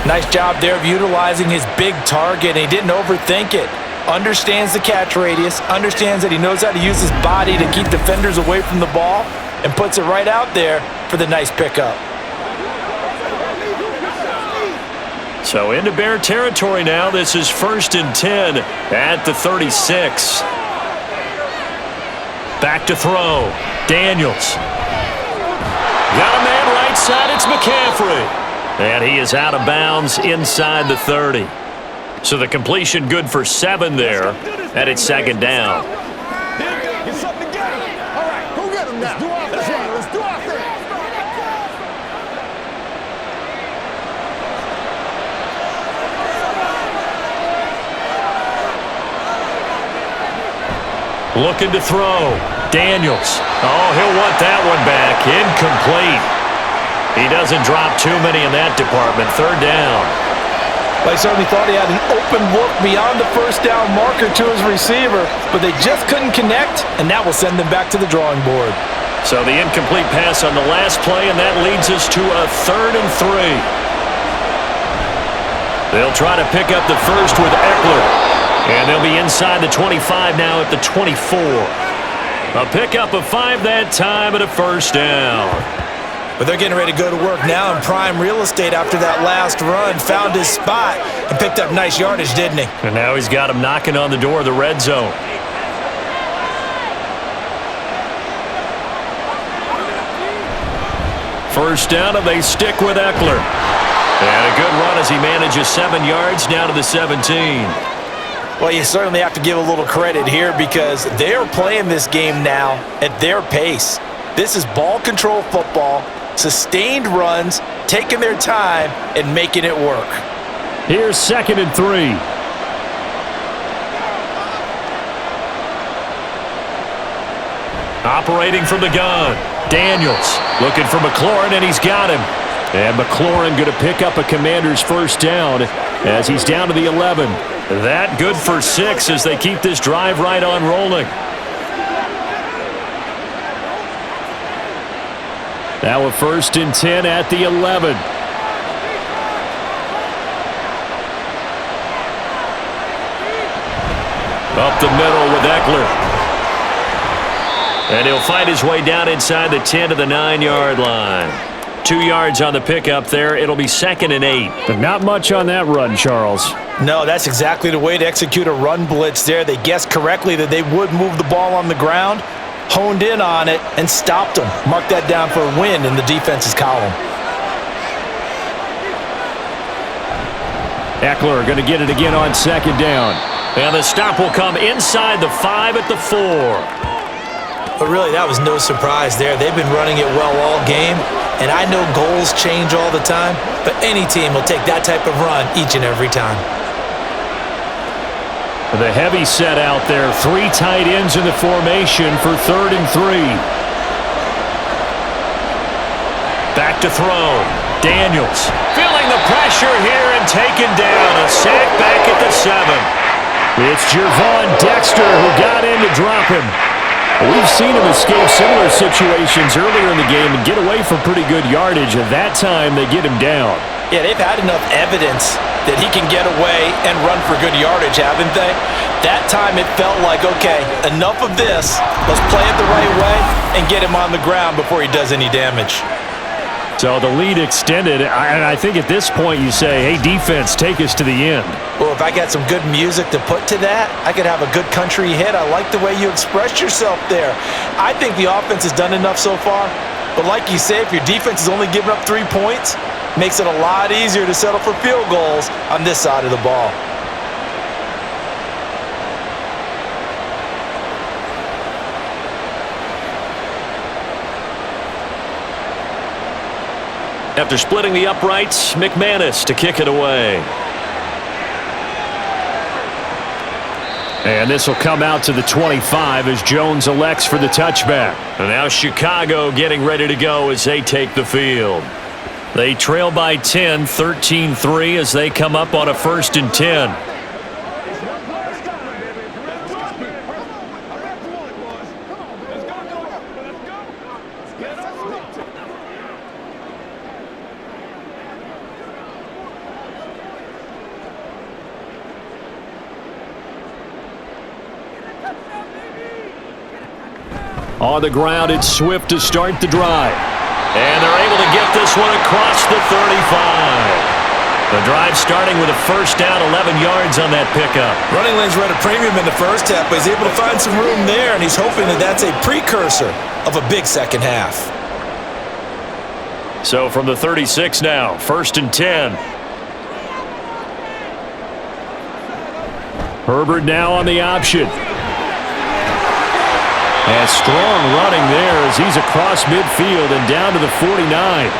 Nice job there of utilizing his big target, and he didn't overthink it. Understands the catch radius, understands that he knows how to use his body to keep defenders away from the ball, and puts it right out there for the nice pickup. So into Bear territory now. This is 1st and 10 at the 36. Back to throw. Daniels. Got a man right side. It's McCaffrey. And he is out of bounds inside the 30. So the completion good for 7 there. And it's 2nd down. Get something together. All right, go get him now. Let's do our thing. Let's do our thing. Looking to throw. Daniels. Oh, he'll want that one back. Incomplete. He doesn't drop too many in that department. 3rd down. Well, he certainly thought he had an open look beyond the 1st down marker to his receiver, but they just couldn't connect, and that will send them back to the drawing board. So the incomplete pass on the last play, and that leads us to a 3rd and 3. They'll try to pick up the first with Eckler. And they'll be inside the 25 now at the 24. A pickup of 5 that time and a 1st down. But they're getting ready to go to work now in prime real estate after that last run. Found his spot and picked up nice yardage, didn't he? And now he's got him knocking on the door of the red zone. First down, and they stick with Eckler. And a good run as he manages 7 yards down to the 17. Well, you certainly have to give a little credit here because they're playing this game now at their pace. This is ball control football, sustained runs, taking their time and making it work. Here's 2nd and 3. Operating from the gun. Daniels looking for McLaurin, and he's got him. And McLaurin going to pick up a Commander's 1st down as he's down to the 11. That good for 6 as they keep this drive right on rolling. Now a 1st and 10 at the 11. Up the middle with Eckler. And he'll fight his way down inside the 10 to the 9-yard line. 2 yards on the pickup there. It'll be 2nd and 8. But not much on that run, Charles. No, that's exactly the way to execute a run blitz there. They guessed correctly that they would move the ball on the ground, honed in on it, and stopped them. Mark that down for a win in the defense's column. Eckler going to get it again on 2nd down. And the stop will come inside the 5 at the 4. But really, that was no surprise there. They've been running it well all game, and I know goals change all the time, but any team will take that type of run each and every time. The heavy set out there. 3 tight ends in the formation for 3rd and 3. Back to throw. Daniels feeling the pressure here and taken down. A sack back at the 7. It's Gervon Dexter who got in to drop him. We've seen him escape similar situations earlier in the game and get away for pretty good yardage, and that time they get him down. Yeah, they've had enough evidence that he can get away and run for good yardage, haven't they? That time it felt like, okay, enough of this. Let's play it the right way and get him on the ground before he does any damage. So the lead extended, and I think at this point you say, hey, defense, take us to the end. Well, if I got some good music to put to that, I could have a good country hit. I like the way you expressed yourself there. I think the offense has done enough so far. But like you say, if your defense is only giving up 3 points, makes it a lot easier to settle for field goals on this side of the ball. After splitting the uprights, McManus to kick it away. And this will come out to the 25 as Jones elects for the touchback. And now Chicago getting ready to go as they take the field. They trail by 10, 13-3 as they come up on a 1st and 10. On the ground, it's Swift to start the drive. And they're able to get this one across the 35. The drive starting with a first down, 11 yards on that pickup. Running lanes were at a premium in the first half, but he's able to find some room there, and he's hoping that that's a precursor of a big second half. So from the 36 now, 1st and 10. Herbert now on the option. And strong running there as he's across midfield and down to the 49.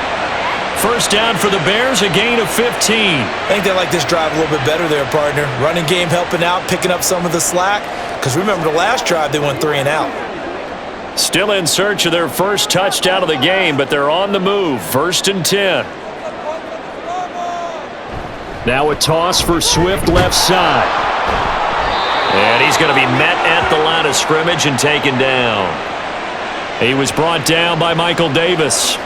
First down for the Bears, a gain of 15. I think they like this drive a little bit better there, partner. Running game helping out, picking up some of the slack. Because remember the last drive, they went 3 and out. Still in search of their first touchdown of the game, but they're on the move. 1st and 10. Now a toss for Swift left side. And he's going to be met at the line of scrimmage and taken down. He was brought down by Michael Davis.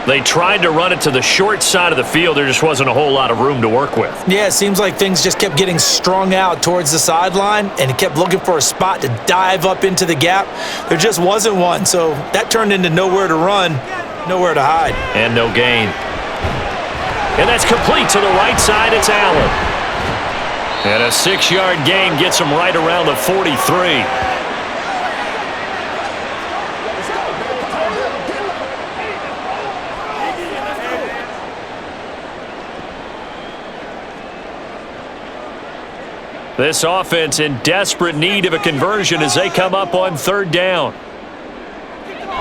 They tried to run it to the short side of the field. There just wasn't a whole lot of room to work with. Yeah, it seems like things just kept getting strung out towards the sideline, and he kept looking for a spot to dive up into the gap. There just wasn't one, so that turned into nowhere to run, nowhere to hide. And no gain. And that's complete to the right side. It's Allen. And a 6-yard gain gets him right around the 43. This offense in desperate need of a conversion as they come up on 3rd down.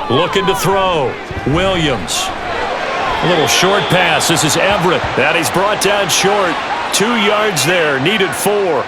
Looking to throw. Williams. A little short pass. This is Everett. That he's brought down short. 2 yards there. Needed 4.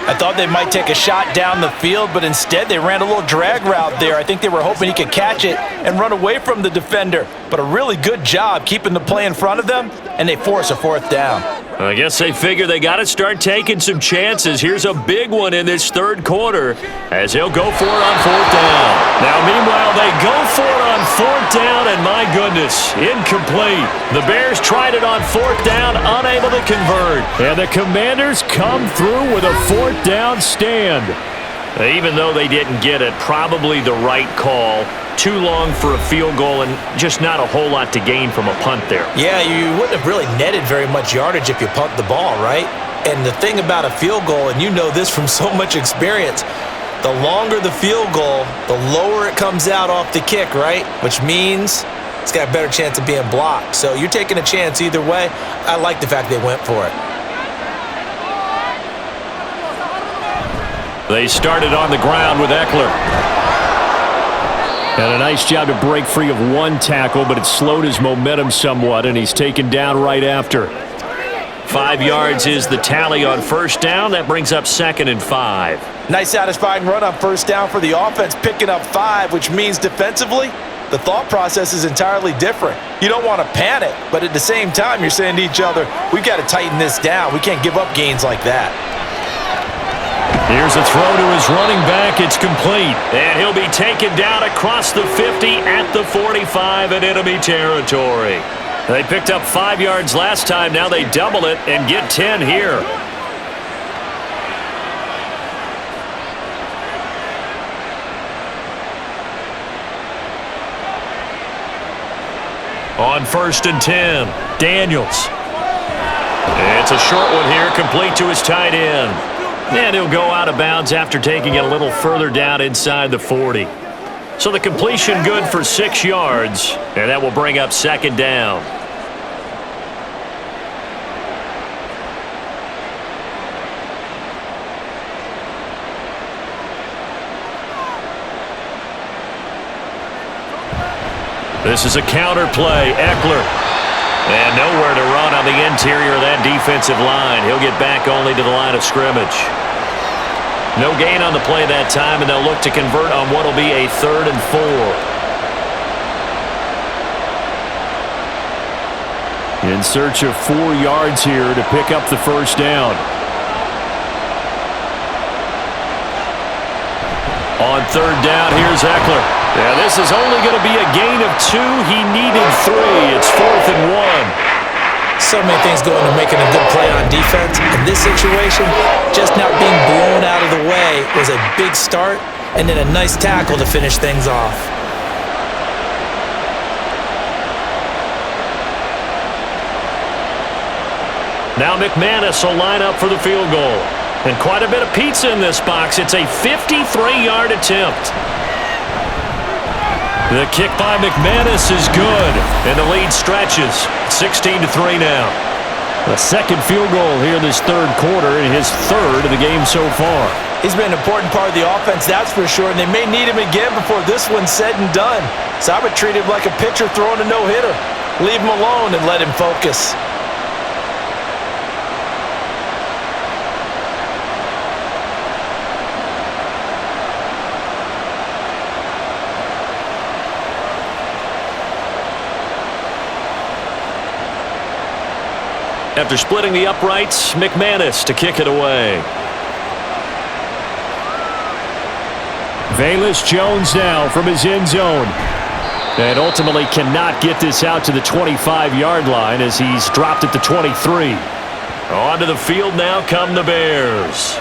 I thought they might take a shot down the field, but instead they ran a little drag route there. I think they were hoping he could catch it and run away from the defender. But a really good job keeping the play in front of them, and they force a 4th down. I guess they figure they got to start taking some chances. Here's a big one in this 3rd quarter as they'll go for it on 4th down. Now, meanwhile, they go for it on 4th down, and my goodness, incomplete. The Bears tried it on 4th down, unable to convert. And the Commanders come through with a 4th down stand. Even though they didn't get it, probably the right call. Too long for a field goal and just not a whole lot to gain from a punt there. Yeah, you wouldn't have really netted very much yardage if you punt the ball, right? And the thing about a field goal, and you know this from so much experience, the longer the field goal, the lower it comes out off the kick, right? Which means it's got a better chance of being blocked. So you're taking a chance either way. I like the fact they went for it. They started on the ground with Eckler. And a nice job to break free of one tackle, but it slowed his momentum somewhat, and he's taken down right after. 5 yards is the tally on 1st down. That brings up 2nd and 5. Nice satisfying run on 1st down for the offense, picking up 5, which means defensively, the thought process is entirely different. You don't want to panic, but at the same time, you're saying to each other, we've got to tighten this down. We can't give up gains like that. Here's a throw to his running back. It's complete. And he'll be taken down across the 50 at the 45 in enemy territory. They picked up 5 yards last time. Now they double it and get 10 here. On 1st and 10, Daniels. It's a short one here, complete to his tight end. And he'll go out of bounds after taking it a little further down inside the 40. So the completion good for 6 yards, and that will bring up 2nd down. This is a counter play. Eckler. And nowhere to run on the interior of that defensive line. He'll get back only to the line of scrimmage. No gain on the play that time, and they'll look to convert on what will be a 3rd and 4. In search of 4 yards here to pick up the 1st down. On 3rd down, here's Eckler. Yeah, this is only going to be a gain of 2. He needed 3. It's 4th and 1. So many things go into making a good play on defense. In this situation, just not being blown out of the way was a big start, and then a nice tackle to finish things off. Now McManus will line up for the field goal. And quite a bit of pizza in this box. It's a 53-yard attempt. The kick by McManus is good, and the lead stretches. 16-3 now. A second field goal here this third quarter, and his third of the game so far. He's been an important part of the offense, that's for sure, and they may need him again before this one's said and done. So I would treat him like a pitcher throwing a no-hitter. Leave him alone and let him focus. After splitting the uprights, McManus to kick it away. Velus Jones now from his end zone. And ultimately cannot get this out to the 25-yard line as he's dropped at the 23. Onto the field now come the Bears.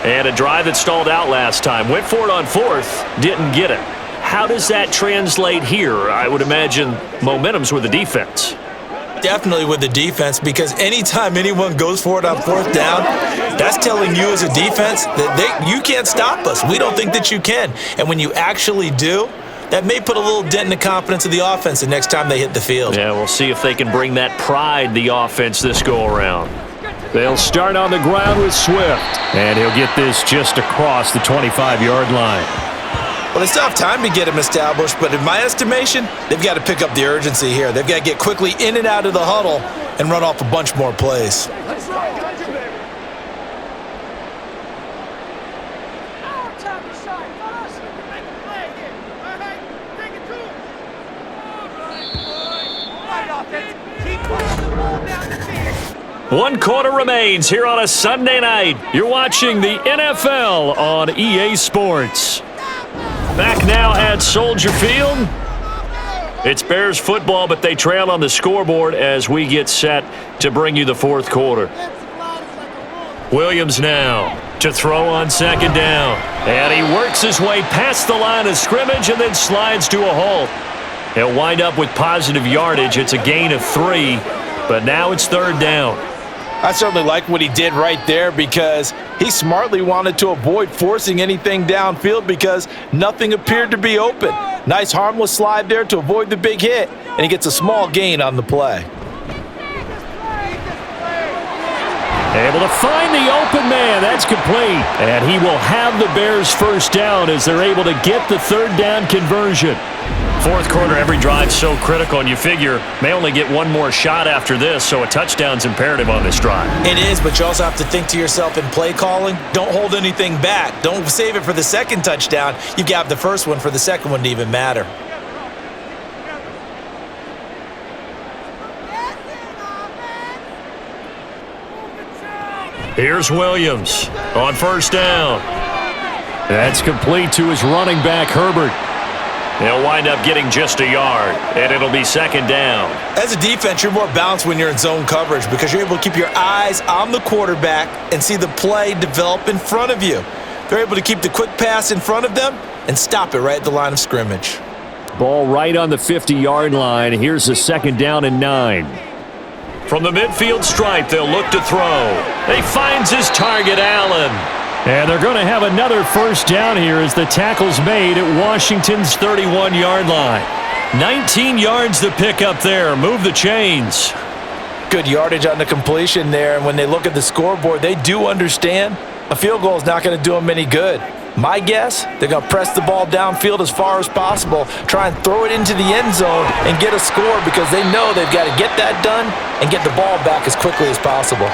And a drive that stalled out last time. Went for it on fourth, didn't get it. How does that translate here? I would imagine momentum's with the defense. Definitely with the defense, because anytime anyone goes for it on fourth down, that's telling you as a defense that you can't stop us. We don't think that you can. And when you actually do, that may put a little dent in the confidence of the offense the next time they hit the field. Yeah, we'll see if they can bring that pride, the offense, this go-around. They'll start on the ground with Swift, and he'll get this just across the 25-yard line. Well, they still have time to get him established, but in my estimation, they've got to pick up the urgency here. They've got to get quickly in and out of the huddle and run off a bunch more plays. One quarter remains here on a Sunday night. You're watching the NFL on EA Sports. Back now at Soldier Field. It's Bears football, but they trail on the scoreboard as we get set to bring you the fourth quarter. Williams now to throw on second down. And he works his way past the line of scrimmage and then slides to a halt. He'll wind up with positive yardage. It's a gain of 3, but now it's third down. I certainly like what he did right there because he smartly wanted to avoid forcing anything downfield because nothing appeared to be open. Nice harmless slide there to avoid the big hit, and he gets a small gain on the play. Able to find the open man. That's complete. And he will have the Bears first down as they're able to get the third down conversion. Fourth quarter, every drive so critical, and you figure may only get one more shot after this, so a touchdown's imperative on this drive. It is, but you also have to think to yourself in play calling, don't hold anything back. Don't save it for the second touchdown. You've got the first one for the second one to even matter. Here's Williams on first down. That's complete to his running back, Herbert. They'll wind up getting just a yard, and it'll be second down. As a defense, you're more balanced when you're in zone coverage because you're able to keep your eyes on the quarterback and see the play develop in front of you. They're able to keep the quick pass in front of them and stop it right at the line of scrimmage. Ball right on the 50-yard line. Here's a second down and 9. From the midfield stripe, they'll look to throw. He finds his target, Allen. And they're going to have another first down here as the tackle's made at Washington's 31-yard line. 19 yards to pick up there. Move the chains. Good yardage on the completion there, and when they look at the scoreboard, they do understand a field goal is not going to do them any good. My guess, they're going to press the ball downfield as far as possible, try and throw it into the end zone and get a score because they know they've got to get that done and get the ball back as quickly as possible.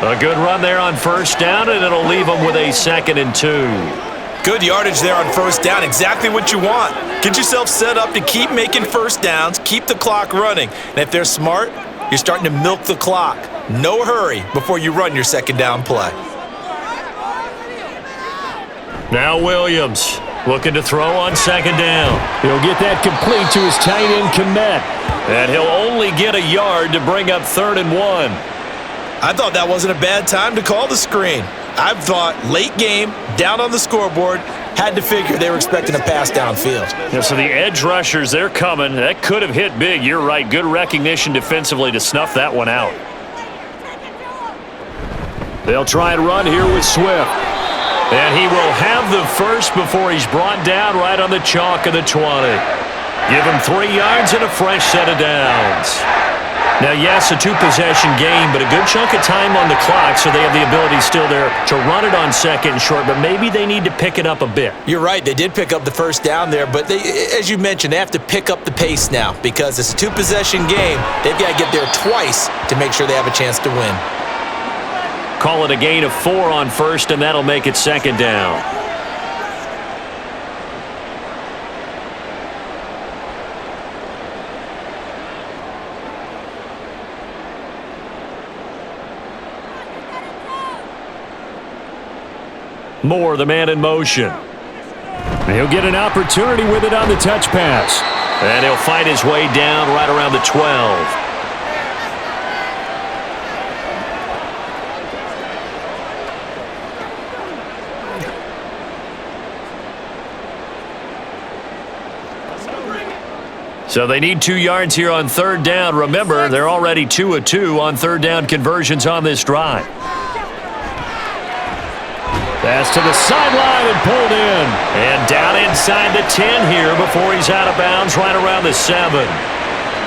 A good run there on first down, and it'll leave them with a 2nd and 2. Good yardage there on first down, exactly what you want. Get yourself set up to keep making first downs, keep the clock running. And if they're smart, you're starting to milk the clock. No hurry before you run your second down play. Now Williams looking to throw on second down. He'll get that complete to his tight end, Kmet. And he'll only get a yard to bring up 3rd and 1. I thought that wasn't a bad time to call the screen. I thought late game, down on the scoreboard, Had to figure they were expecting a pass downfield. Yeah, so the edge rushers, they're coming. That could have hit big. You're right. Good recognition defensively to snuff that one out. They'll try and run here with Swift. And he will have the first before he's brought down right on the chalk of the 20. Give him 3 yards and a fresh set of downs. Now, yes, a 2-possession game, but a good chunk of time on the clock, so they have the ability still there to run it on second and short, but maybe they need to pick it up a bit. You're right. They did pick up the first down there, but as you mentioned, they have to pick up the pace now because it's a 2-possession game. They've got to get there twice to make sure they have a chance to win. Call it a gain of 4 on first, and that'll make it second down. Moore, the man in motion. He'll get an opportunity with it on the touch pass. And he'll fight his way down right around the 12. So they need 2 yards here on third down. Remember, they're already 2 of 2 on third down conversions on this drive. Pass to the sideline and pulled in. And down inside the 10 here before he's out of bounds right around the 7.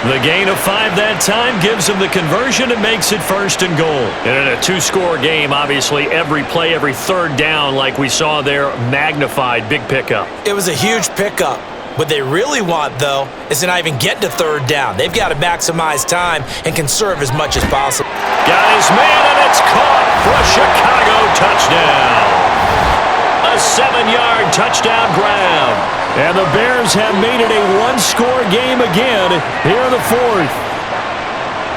The gain of 5 that time gives him the conversion and makes it first and goal. And in a 2-score game, obviously, every play, every third down, like we saw there, magnified. Big pickup. It was a huge pickup. What they really want, though, is to not even get to third down. They've got to maximize time and conserve as much as possible. Got his man, and it's caught for a Chicago touchdown. A 7-yard touchdown grab. And the Bears have made it a 1-score game again here in the 4th.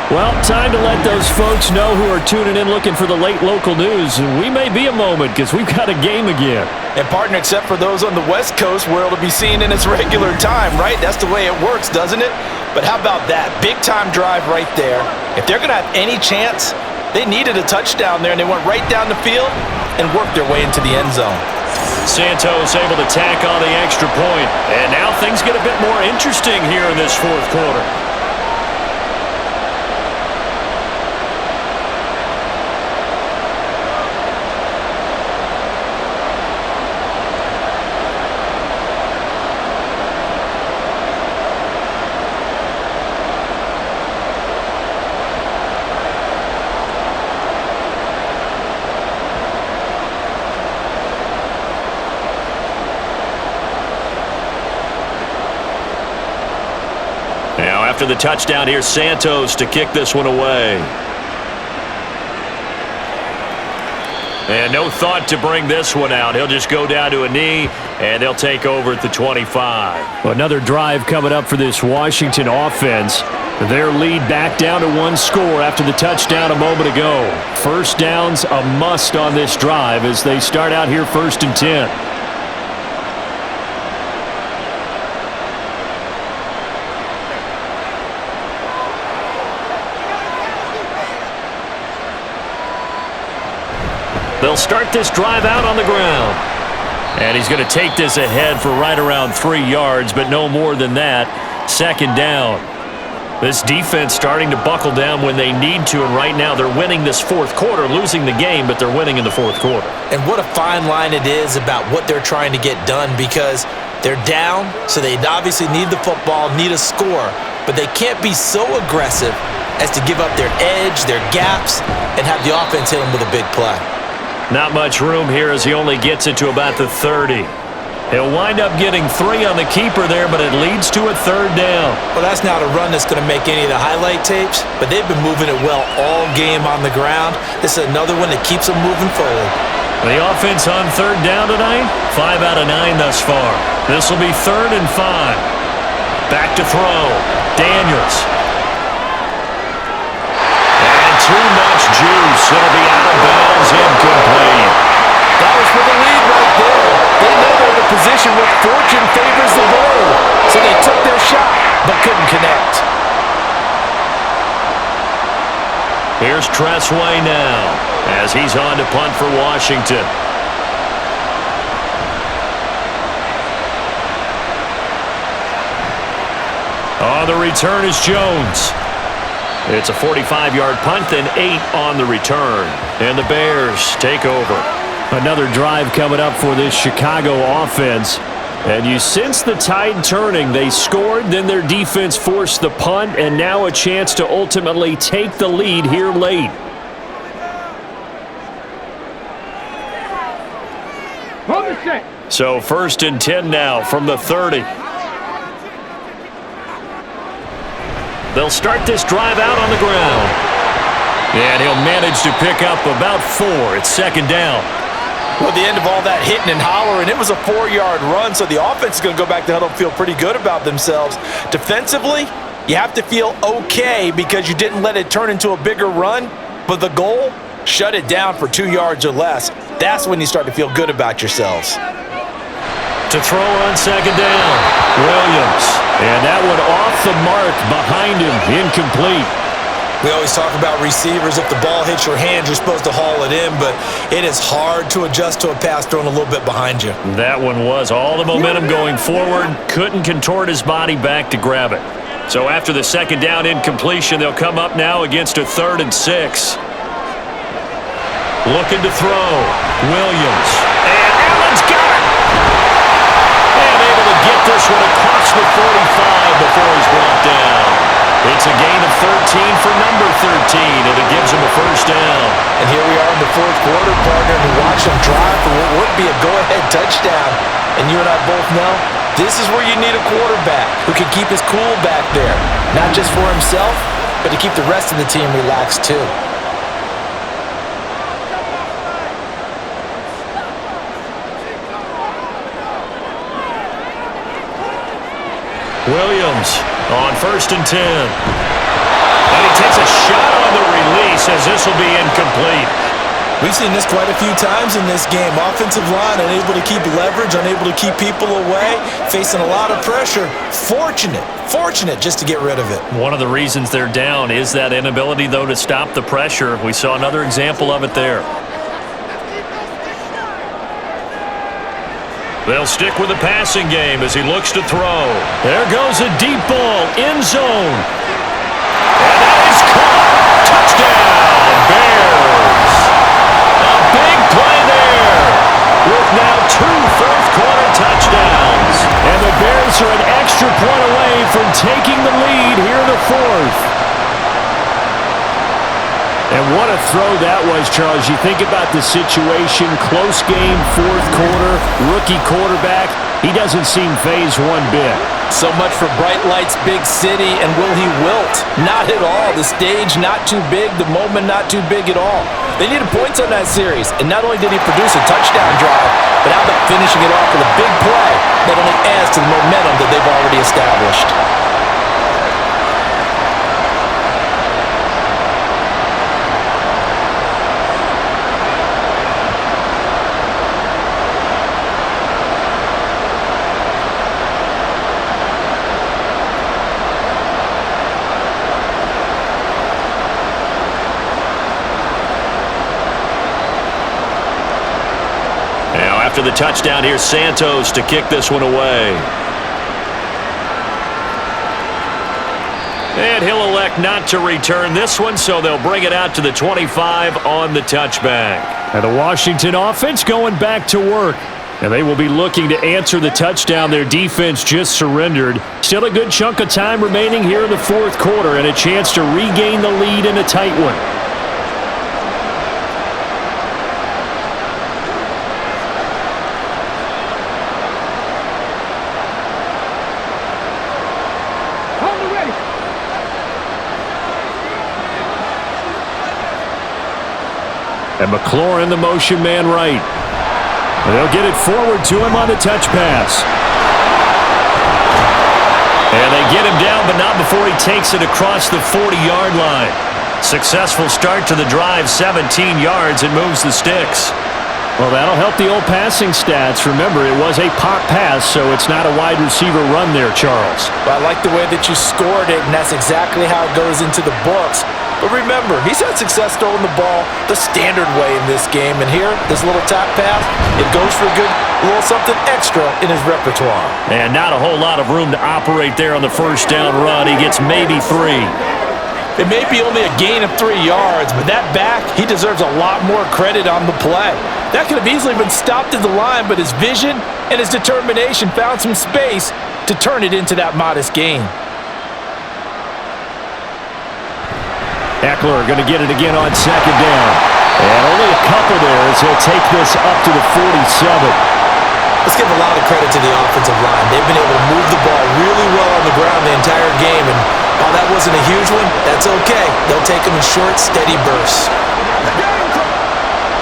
Well, time to let those folks know who are tuning in looking for the late local news. We may be a moment because we've got a game again. And partner, except for those on the West Coast where it'll be seen in its regular time, right? That's the way it works, doesn't it? But how about that? Big-time drive right there. If they're going to have any chance, they needed a touchdown there, and they went right down the field and worked their way into the end zone. Santos able to tack on the extra point. And now things get a bit more interesting here in this 4th quarter. After the touchdown, here's Santos to kick this one away. And no thought to bring this one out. He'll just go down to a knee, and they'll take over at the 25. Well, another drive coming up for this Washington offense. Their lead back down to 1 score after the touchdown a moment ago. First down's a must on this drive as they start out here 1st and 10. They'll start this drive out on the ground. And he's going to take this ahead for right around 3 yards, but no more than that. Second down. This defense starting to buckle down when they need to, and right now they're winning this 4th quarter, losing the game, but they're winning in the 4th quarter. And what a fine line it is about what they're trying to get done because they're down, so they obviously need the football, need a score, but they can't be so aggressive as to give up their edge, their gaps, and have the offense hit them with a big play. Not much room here as he only gets it to about the 30. He'll wind up getting 3 on the keeper there, but it leads to a 3rd down. Well, that's not a run that's going to make any of the highlight tapes, but they've been moving it well all game on the ground. This is another one that keeps them moving forward. The offense on 3rd down tonight, 5 out of 9 thus far. This will be 3rd and 5. Back to throw. Daniels. Too much juice. It'll be out of bounds, incomplete. That was for the lead right there. They know they're in a position where fortune favors the bold. So they took their shot, but couldn't connect. Here's Tressway now, as he's on to punt for Washington. On the return is Jones. It's a 45-yard punt, then 8 on the return. And the Bears take over. Another drive coming up for this Chicago offense. And you sense the tide turning. They scored, then their defense forced the punt, and now a chance to ultimately take the lead here late. So 1st and 10 now from the 30. They'll start this drive out on the ground. And he'll manage to pick up about 4. It's 2nd down. Well, at the end of all that hitting and hollering, it was a 4-yard run, so the offense is going to go back to huddle and feel pretty good about themselves. Defensively, you have to feel okay because you didn't let it turn into a bigger run, but the goal, shut it down for 2 yards or less. That's when you start to feel good about yourselves. To throw on 2nd down, Williams. And that one off the mark behind him, incomplete. We always talk about receivers. If the ball hits your hand, you're supposed to haul it in, but it is hard to adjust to a pass thrown a little bit behind you. That one was all the momentum going forward. Couldn't contort his body back to grab it. So after the 2nd down incompletion, they'll come up now against a 3rd and 6. Looking to throw. Williams. And Allen's got it. And able to get this one across the 45 before he's brought down. It's a gain of 13 for number 13, and it gives him a 1st down. And here we are in the 4th quarter, partner, and watch him drive for what would be a go-ahead touchdown. And you and I both know this is where you need a quarterback who can keep his cool back there, not just for himself, but to keep the rest of the team relaxed too. Williams on 1st and 10. And he takes a shot on the release as this will be incomplete. We've seen this quite a few times in this game. Offensive line unable to keep leverage, unable to keep people away, facing a lot of pressure. Fortunate just to get rid of it. One of the reasons they're down is that inability, though, to stop the pressure. We saw another example of it there. They'll stick with the passing game as he looks to throw. There goes a deep ball, end zone. And that is caught. Touchdown, Bears. A big play there with now 2 fourth-quarter touchdowns. And the Bears are an extra point away from taking the lead here in the 4th. And what a throw that was, Charles. You think about the situation, close game, 4th quarter, rookie quarterback. He doesn't seem fazed one bit. So much for bright lights, big city, and will he wilt? Not at all. The stage not too big, the moment not too big at all. They needed points on that series, and not only did he produce a touchdown drive, but how about finishing it off with a big play that only adds to the momentum that they've already established. After the touchdown, here's Santos to kick this one away. And he'll elect not to return this one, so they'll bring it out to the 25 on the touchback. And the Washington offense going back to work. And they will be looking to answer the touchdown their defense just surrendered. Still a good chunk of time remaining here in the 4th quarter and a chance to regain the lead in a tight one. And McLaurin, the motion man right. And they'll get it forward to him on the touch pass. And they get him down, but not before he takes it across the 40-yard line. Successful start to the drive, 17 yards, and moves the sticks. Well, that'll help the old passing stats. Remember, it was a pop pass, so it's not a wide receiver run there, Charles. Well, I like the way that you scored it, and that's exactly how it goes into the books. But remember, he's had success throwing the ball the standard way in this game. And here, this little tap pass, it goes for a good little something extra in his repertoire. And not a whole lot of room to operate there on the first down run. He gets maybe 3. It may be only a gain of 3 yards, but that back, he deserves a lot more credit on the play. That could have easily been stopped at the line, but his vision and his determination found some space to turn it into that modest gain. Eckler going to get it again on second down. And only a couple there as he'll take this up to the 47. Let's give a lot of credit to the offensive line. They've been able to move the ball really well on the ground the entire game, and while that wasn't a huge one, that's okay. They'll take them in short, steady bursts.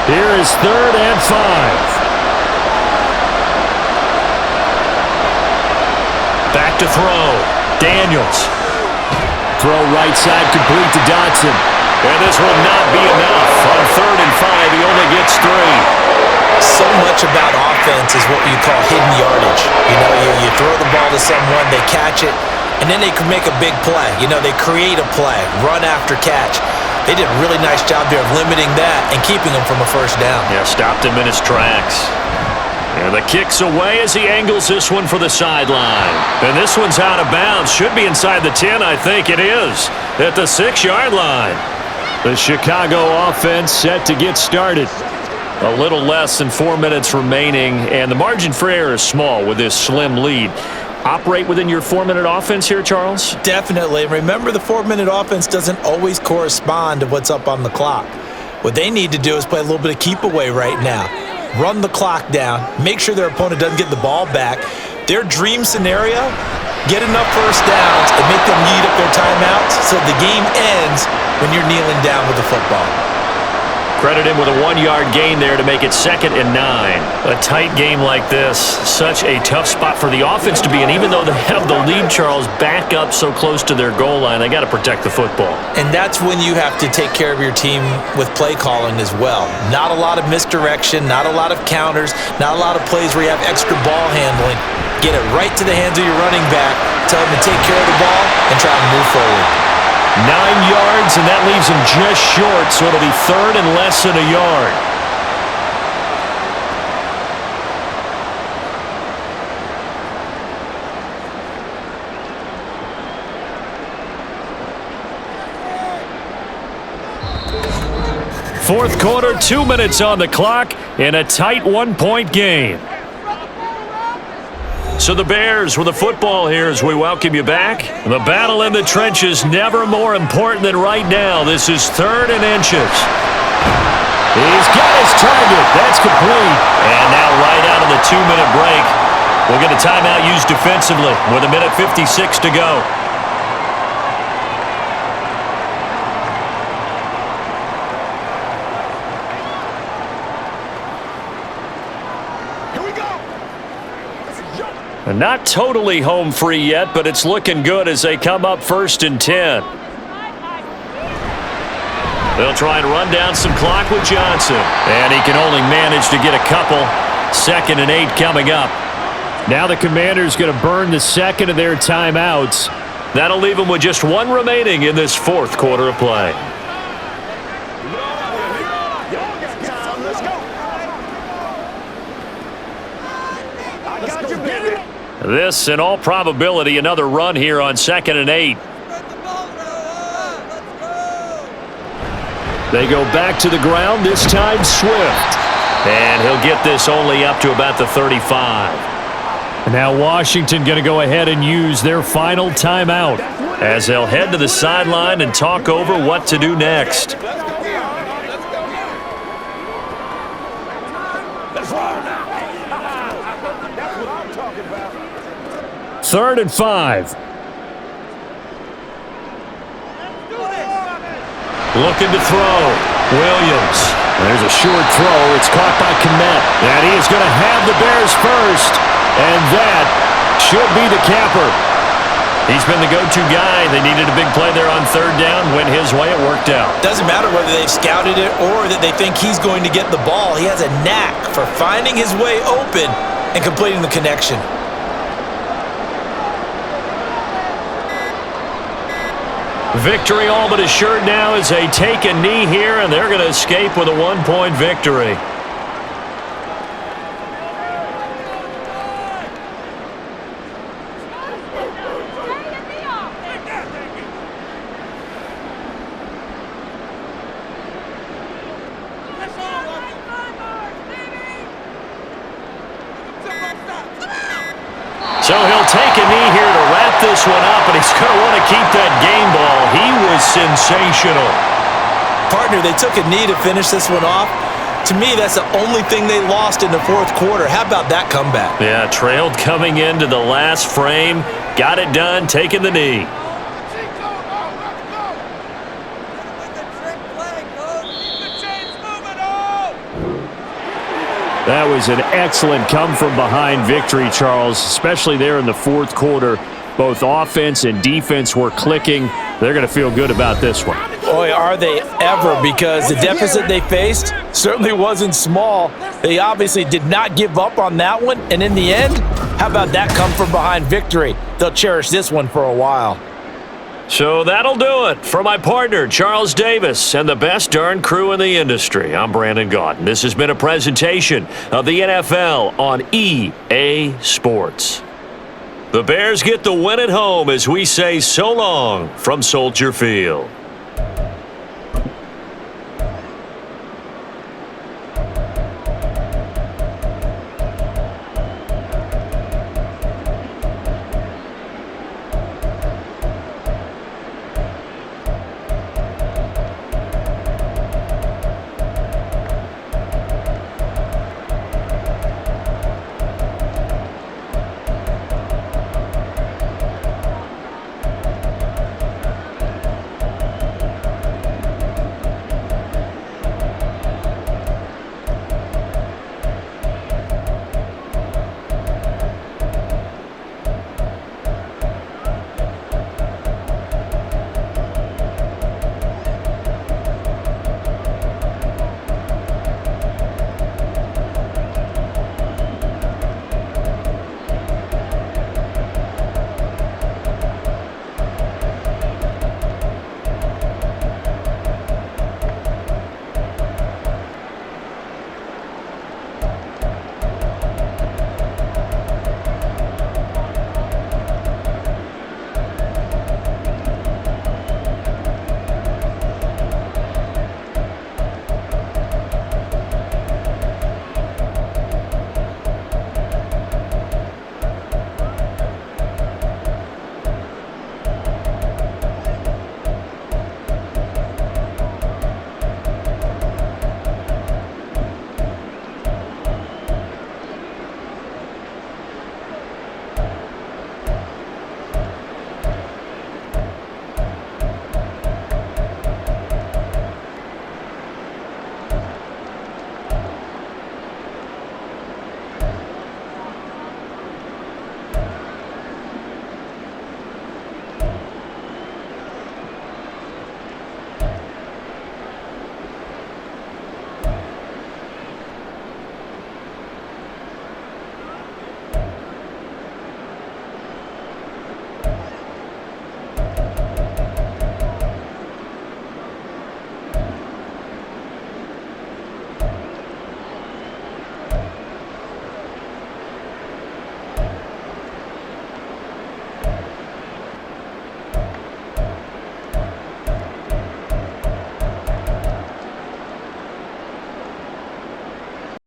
Here is 3rd and 5. Back to throw. Daniels. Throw right side complete to Dotson. And this will not be enough. On 3rd and 5, he only gets 3. So much about offense is what you call hidden yardage. You know, you throw the ball to someone, they catch it, and then they can make a big play. You know, they create a play, run after catch. They did a really nice job there of limiting that and keeping him from a first down. Yeah, stopped him in his tracks. And the kick's away as he angles this one for the sideline. And this one's out of bounds. Should be inside the 10, I think it is. At the 6-yard line. The Chicago offense set to get started. A little less than 4 minutes remaining, and the margin for error is small with this slim lead. Operate within your 4-minute offense here, Charles? Definitely. Remember, the 4-minute offense doesn't always correspond to what's up on the clock. What they need to do is play a little bit of keep away right now. Run the clock down. Make sure their opponent doesn't get the ball back. Their dream scenario, get enough first downs and make them eat up their timeouts so the game ends when you're kneeling down with the football. Credit him with a 1-yard gain there to make it 2nd and 9. A tight game like this, such a tough spot for the offense to be in. Even though they have the lead, Charles, back up so close to their goal line, they got to protect the football. And that's when you have to take care of your team with play calling as well. Not a lot of misdirection, not a lot of counters, not a lot of plays where you have extra ball handling. Get it right to the hands of your running back, tell him to take care of the ball, and try to move forward. 9 yards, and that leaves him just short, so it'll be 3rd and less than a yard. Fourth quarter, 2 minutes on the clock in a tight 1-point game. So the Bears with the football here as we welcome you back. The battle in the trenches never more important than right now. This is 3rd and inches. He's got his target. That's complete. And now right out of the 2-minute break, we'll get a timeout used defensively with 1:56 to go. Not totally home free yet, but it's looking good as they come up 1st and 10. They'll try and run down some clock with Johnson. And he can only manage to get a couple. 2nd and 8 coming up. Now the Commanders going to burn the second of their timeouts. That'll leave them with just 1 remaining in this 4th quarter of play. This, in all probability, another run here on 2nd and 8. They go back to the ground, this time Swift. And he'll get this only up to about the 35. Now Washington going to go ahead and use their final timeout as they'll head to the sideline and talk over what to do next. 3rd and 5. Looking to throw. Williams. There's a short throw. It's caught by Kmet. And he is going to have the Bears first. And that should be the capper. He's been the go-to guy. They needed a big play there on third down. Went his way. It worked out. Doesn't matter whether they've scouted it or that they think he's going to get the ball. He has a knack for finding his way open and completing the connection. Victory all but assured now as they take a knee here, and they're going to escape with a 1-point victory. So he'll take a knee here to wrap this one up, and he's going to want to keep that game ball. He was sensational. Partner, they took a knee to finish this one off. To me, that's the only thing they lost in the fourth quarter. How about that comeback? Yeah, trailed coming into the last frame. Got it done, taking the knee. That was an excellent come-from-behind victory, Charles, especially there in the fourth quarter. Both offense and defense were clicking. They're going to feel good about this one. Boy, are they ever, because the deficit they faced certainly wasn't small. They obviously did not give up on that one, and in the end, how about that come-from-behind victory? They'll cherish this one for a while. So that'll do it for my partner, Charles Davis, and the best darn crew in the industry. I'm Brandon Gaudin. This has been a presentation of the NFL on EA Sports. The Bears get the win at home as we say so long from Soldier Field.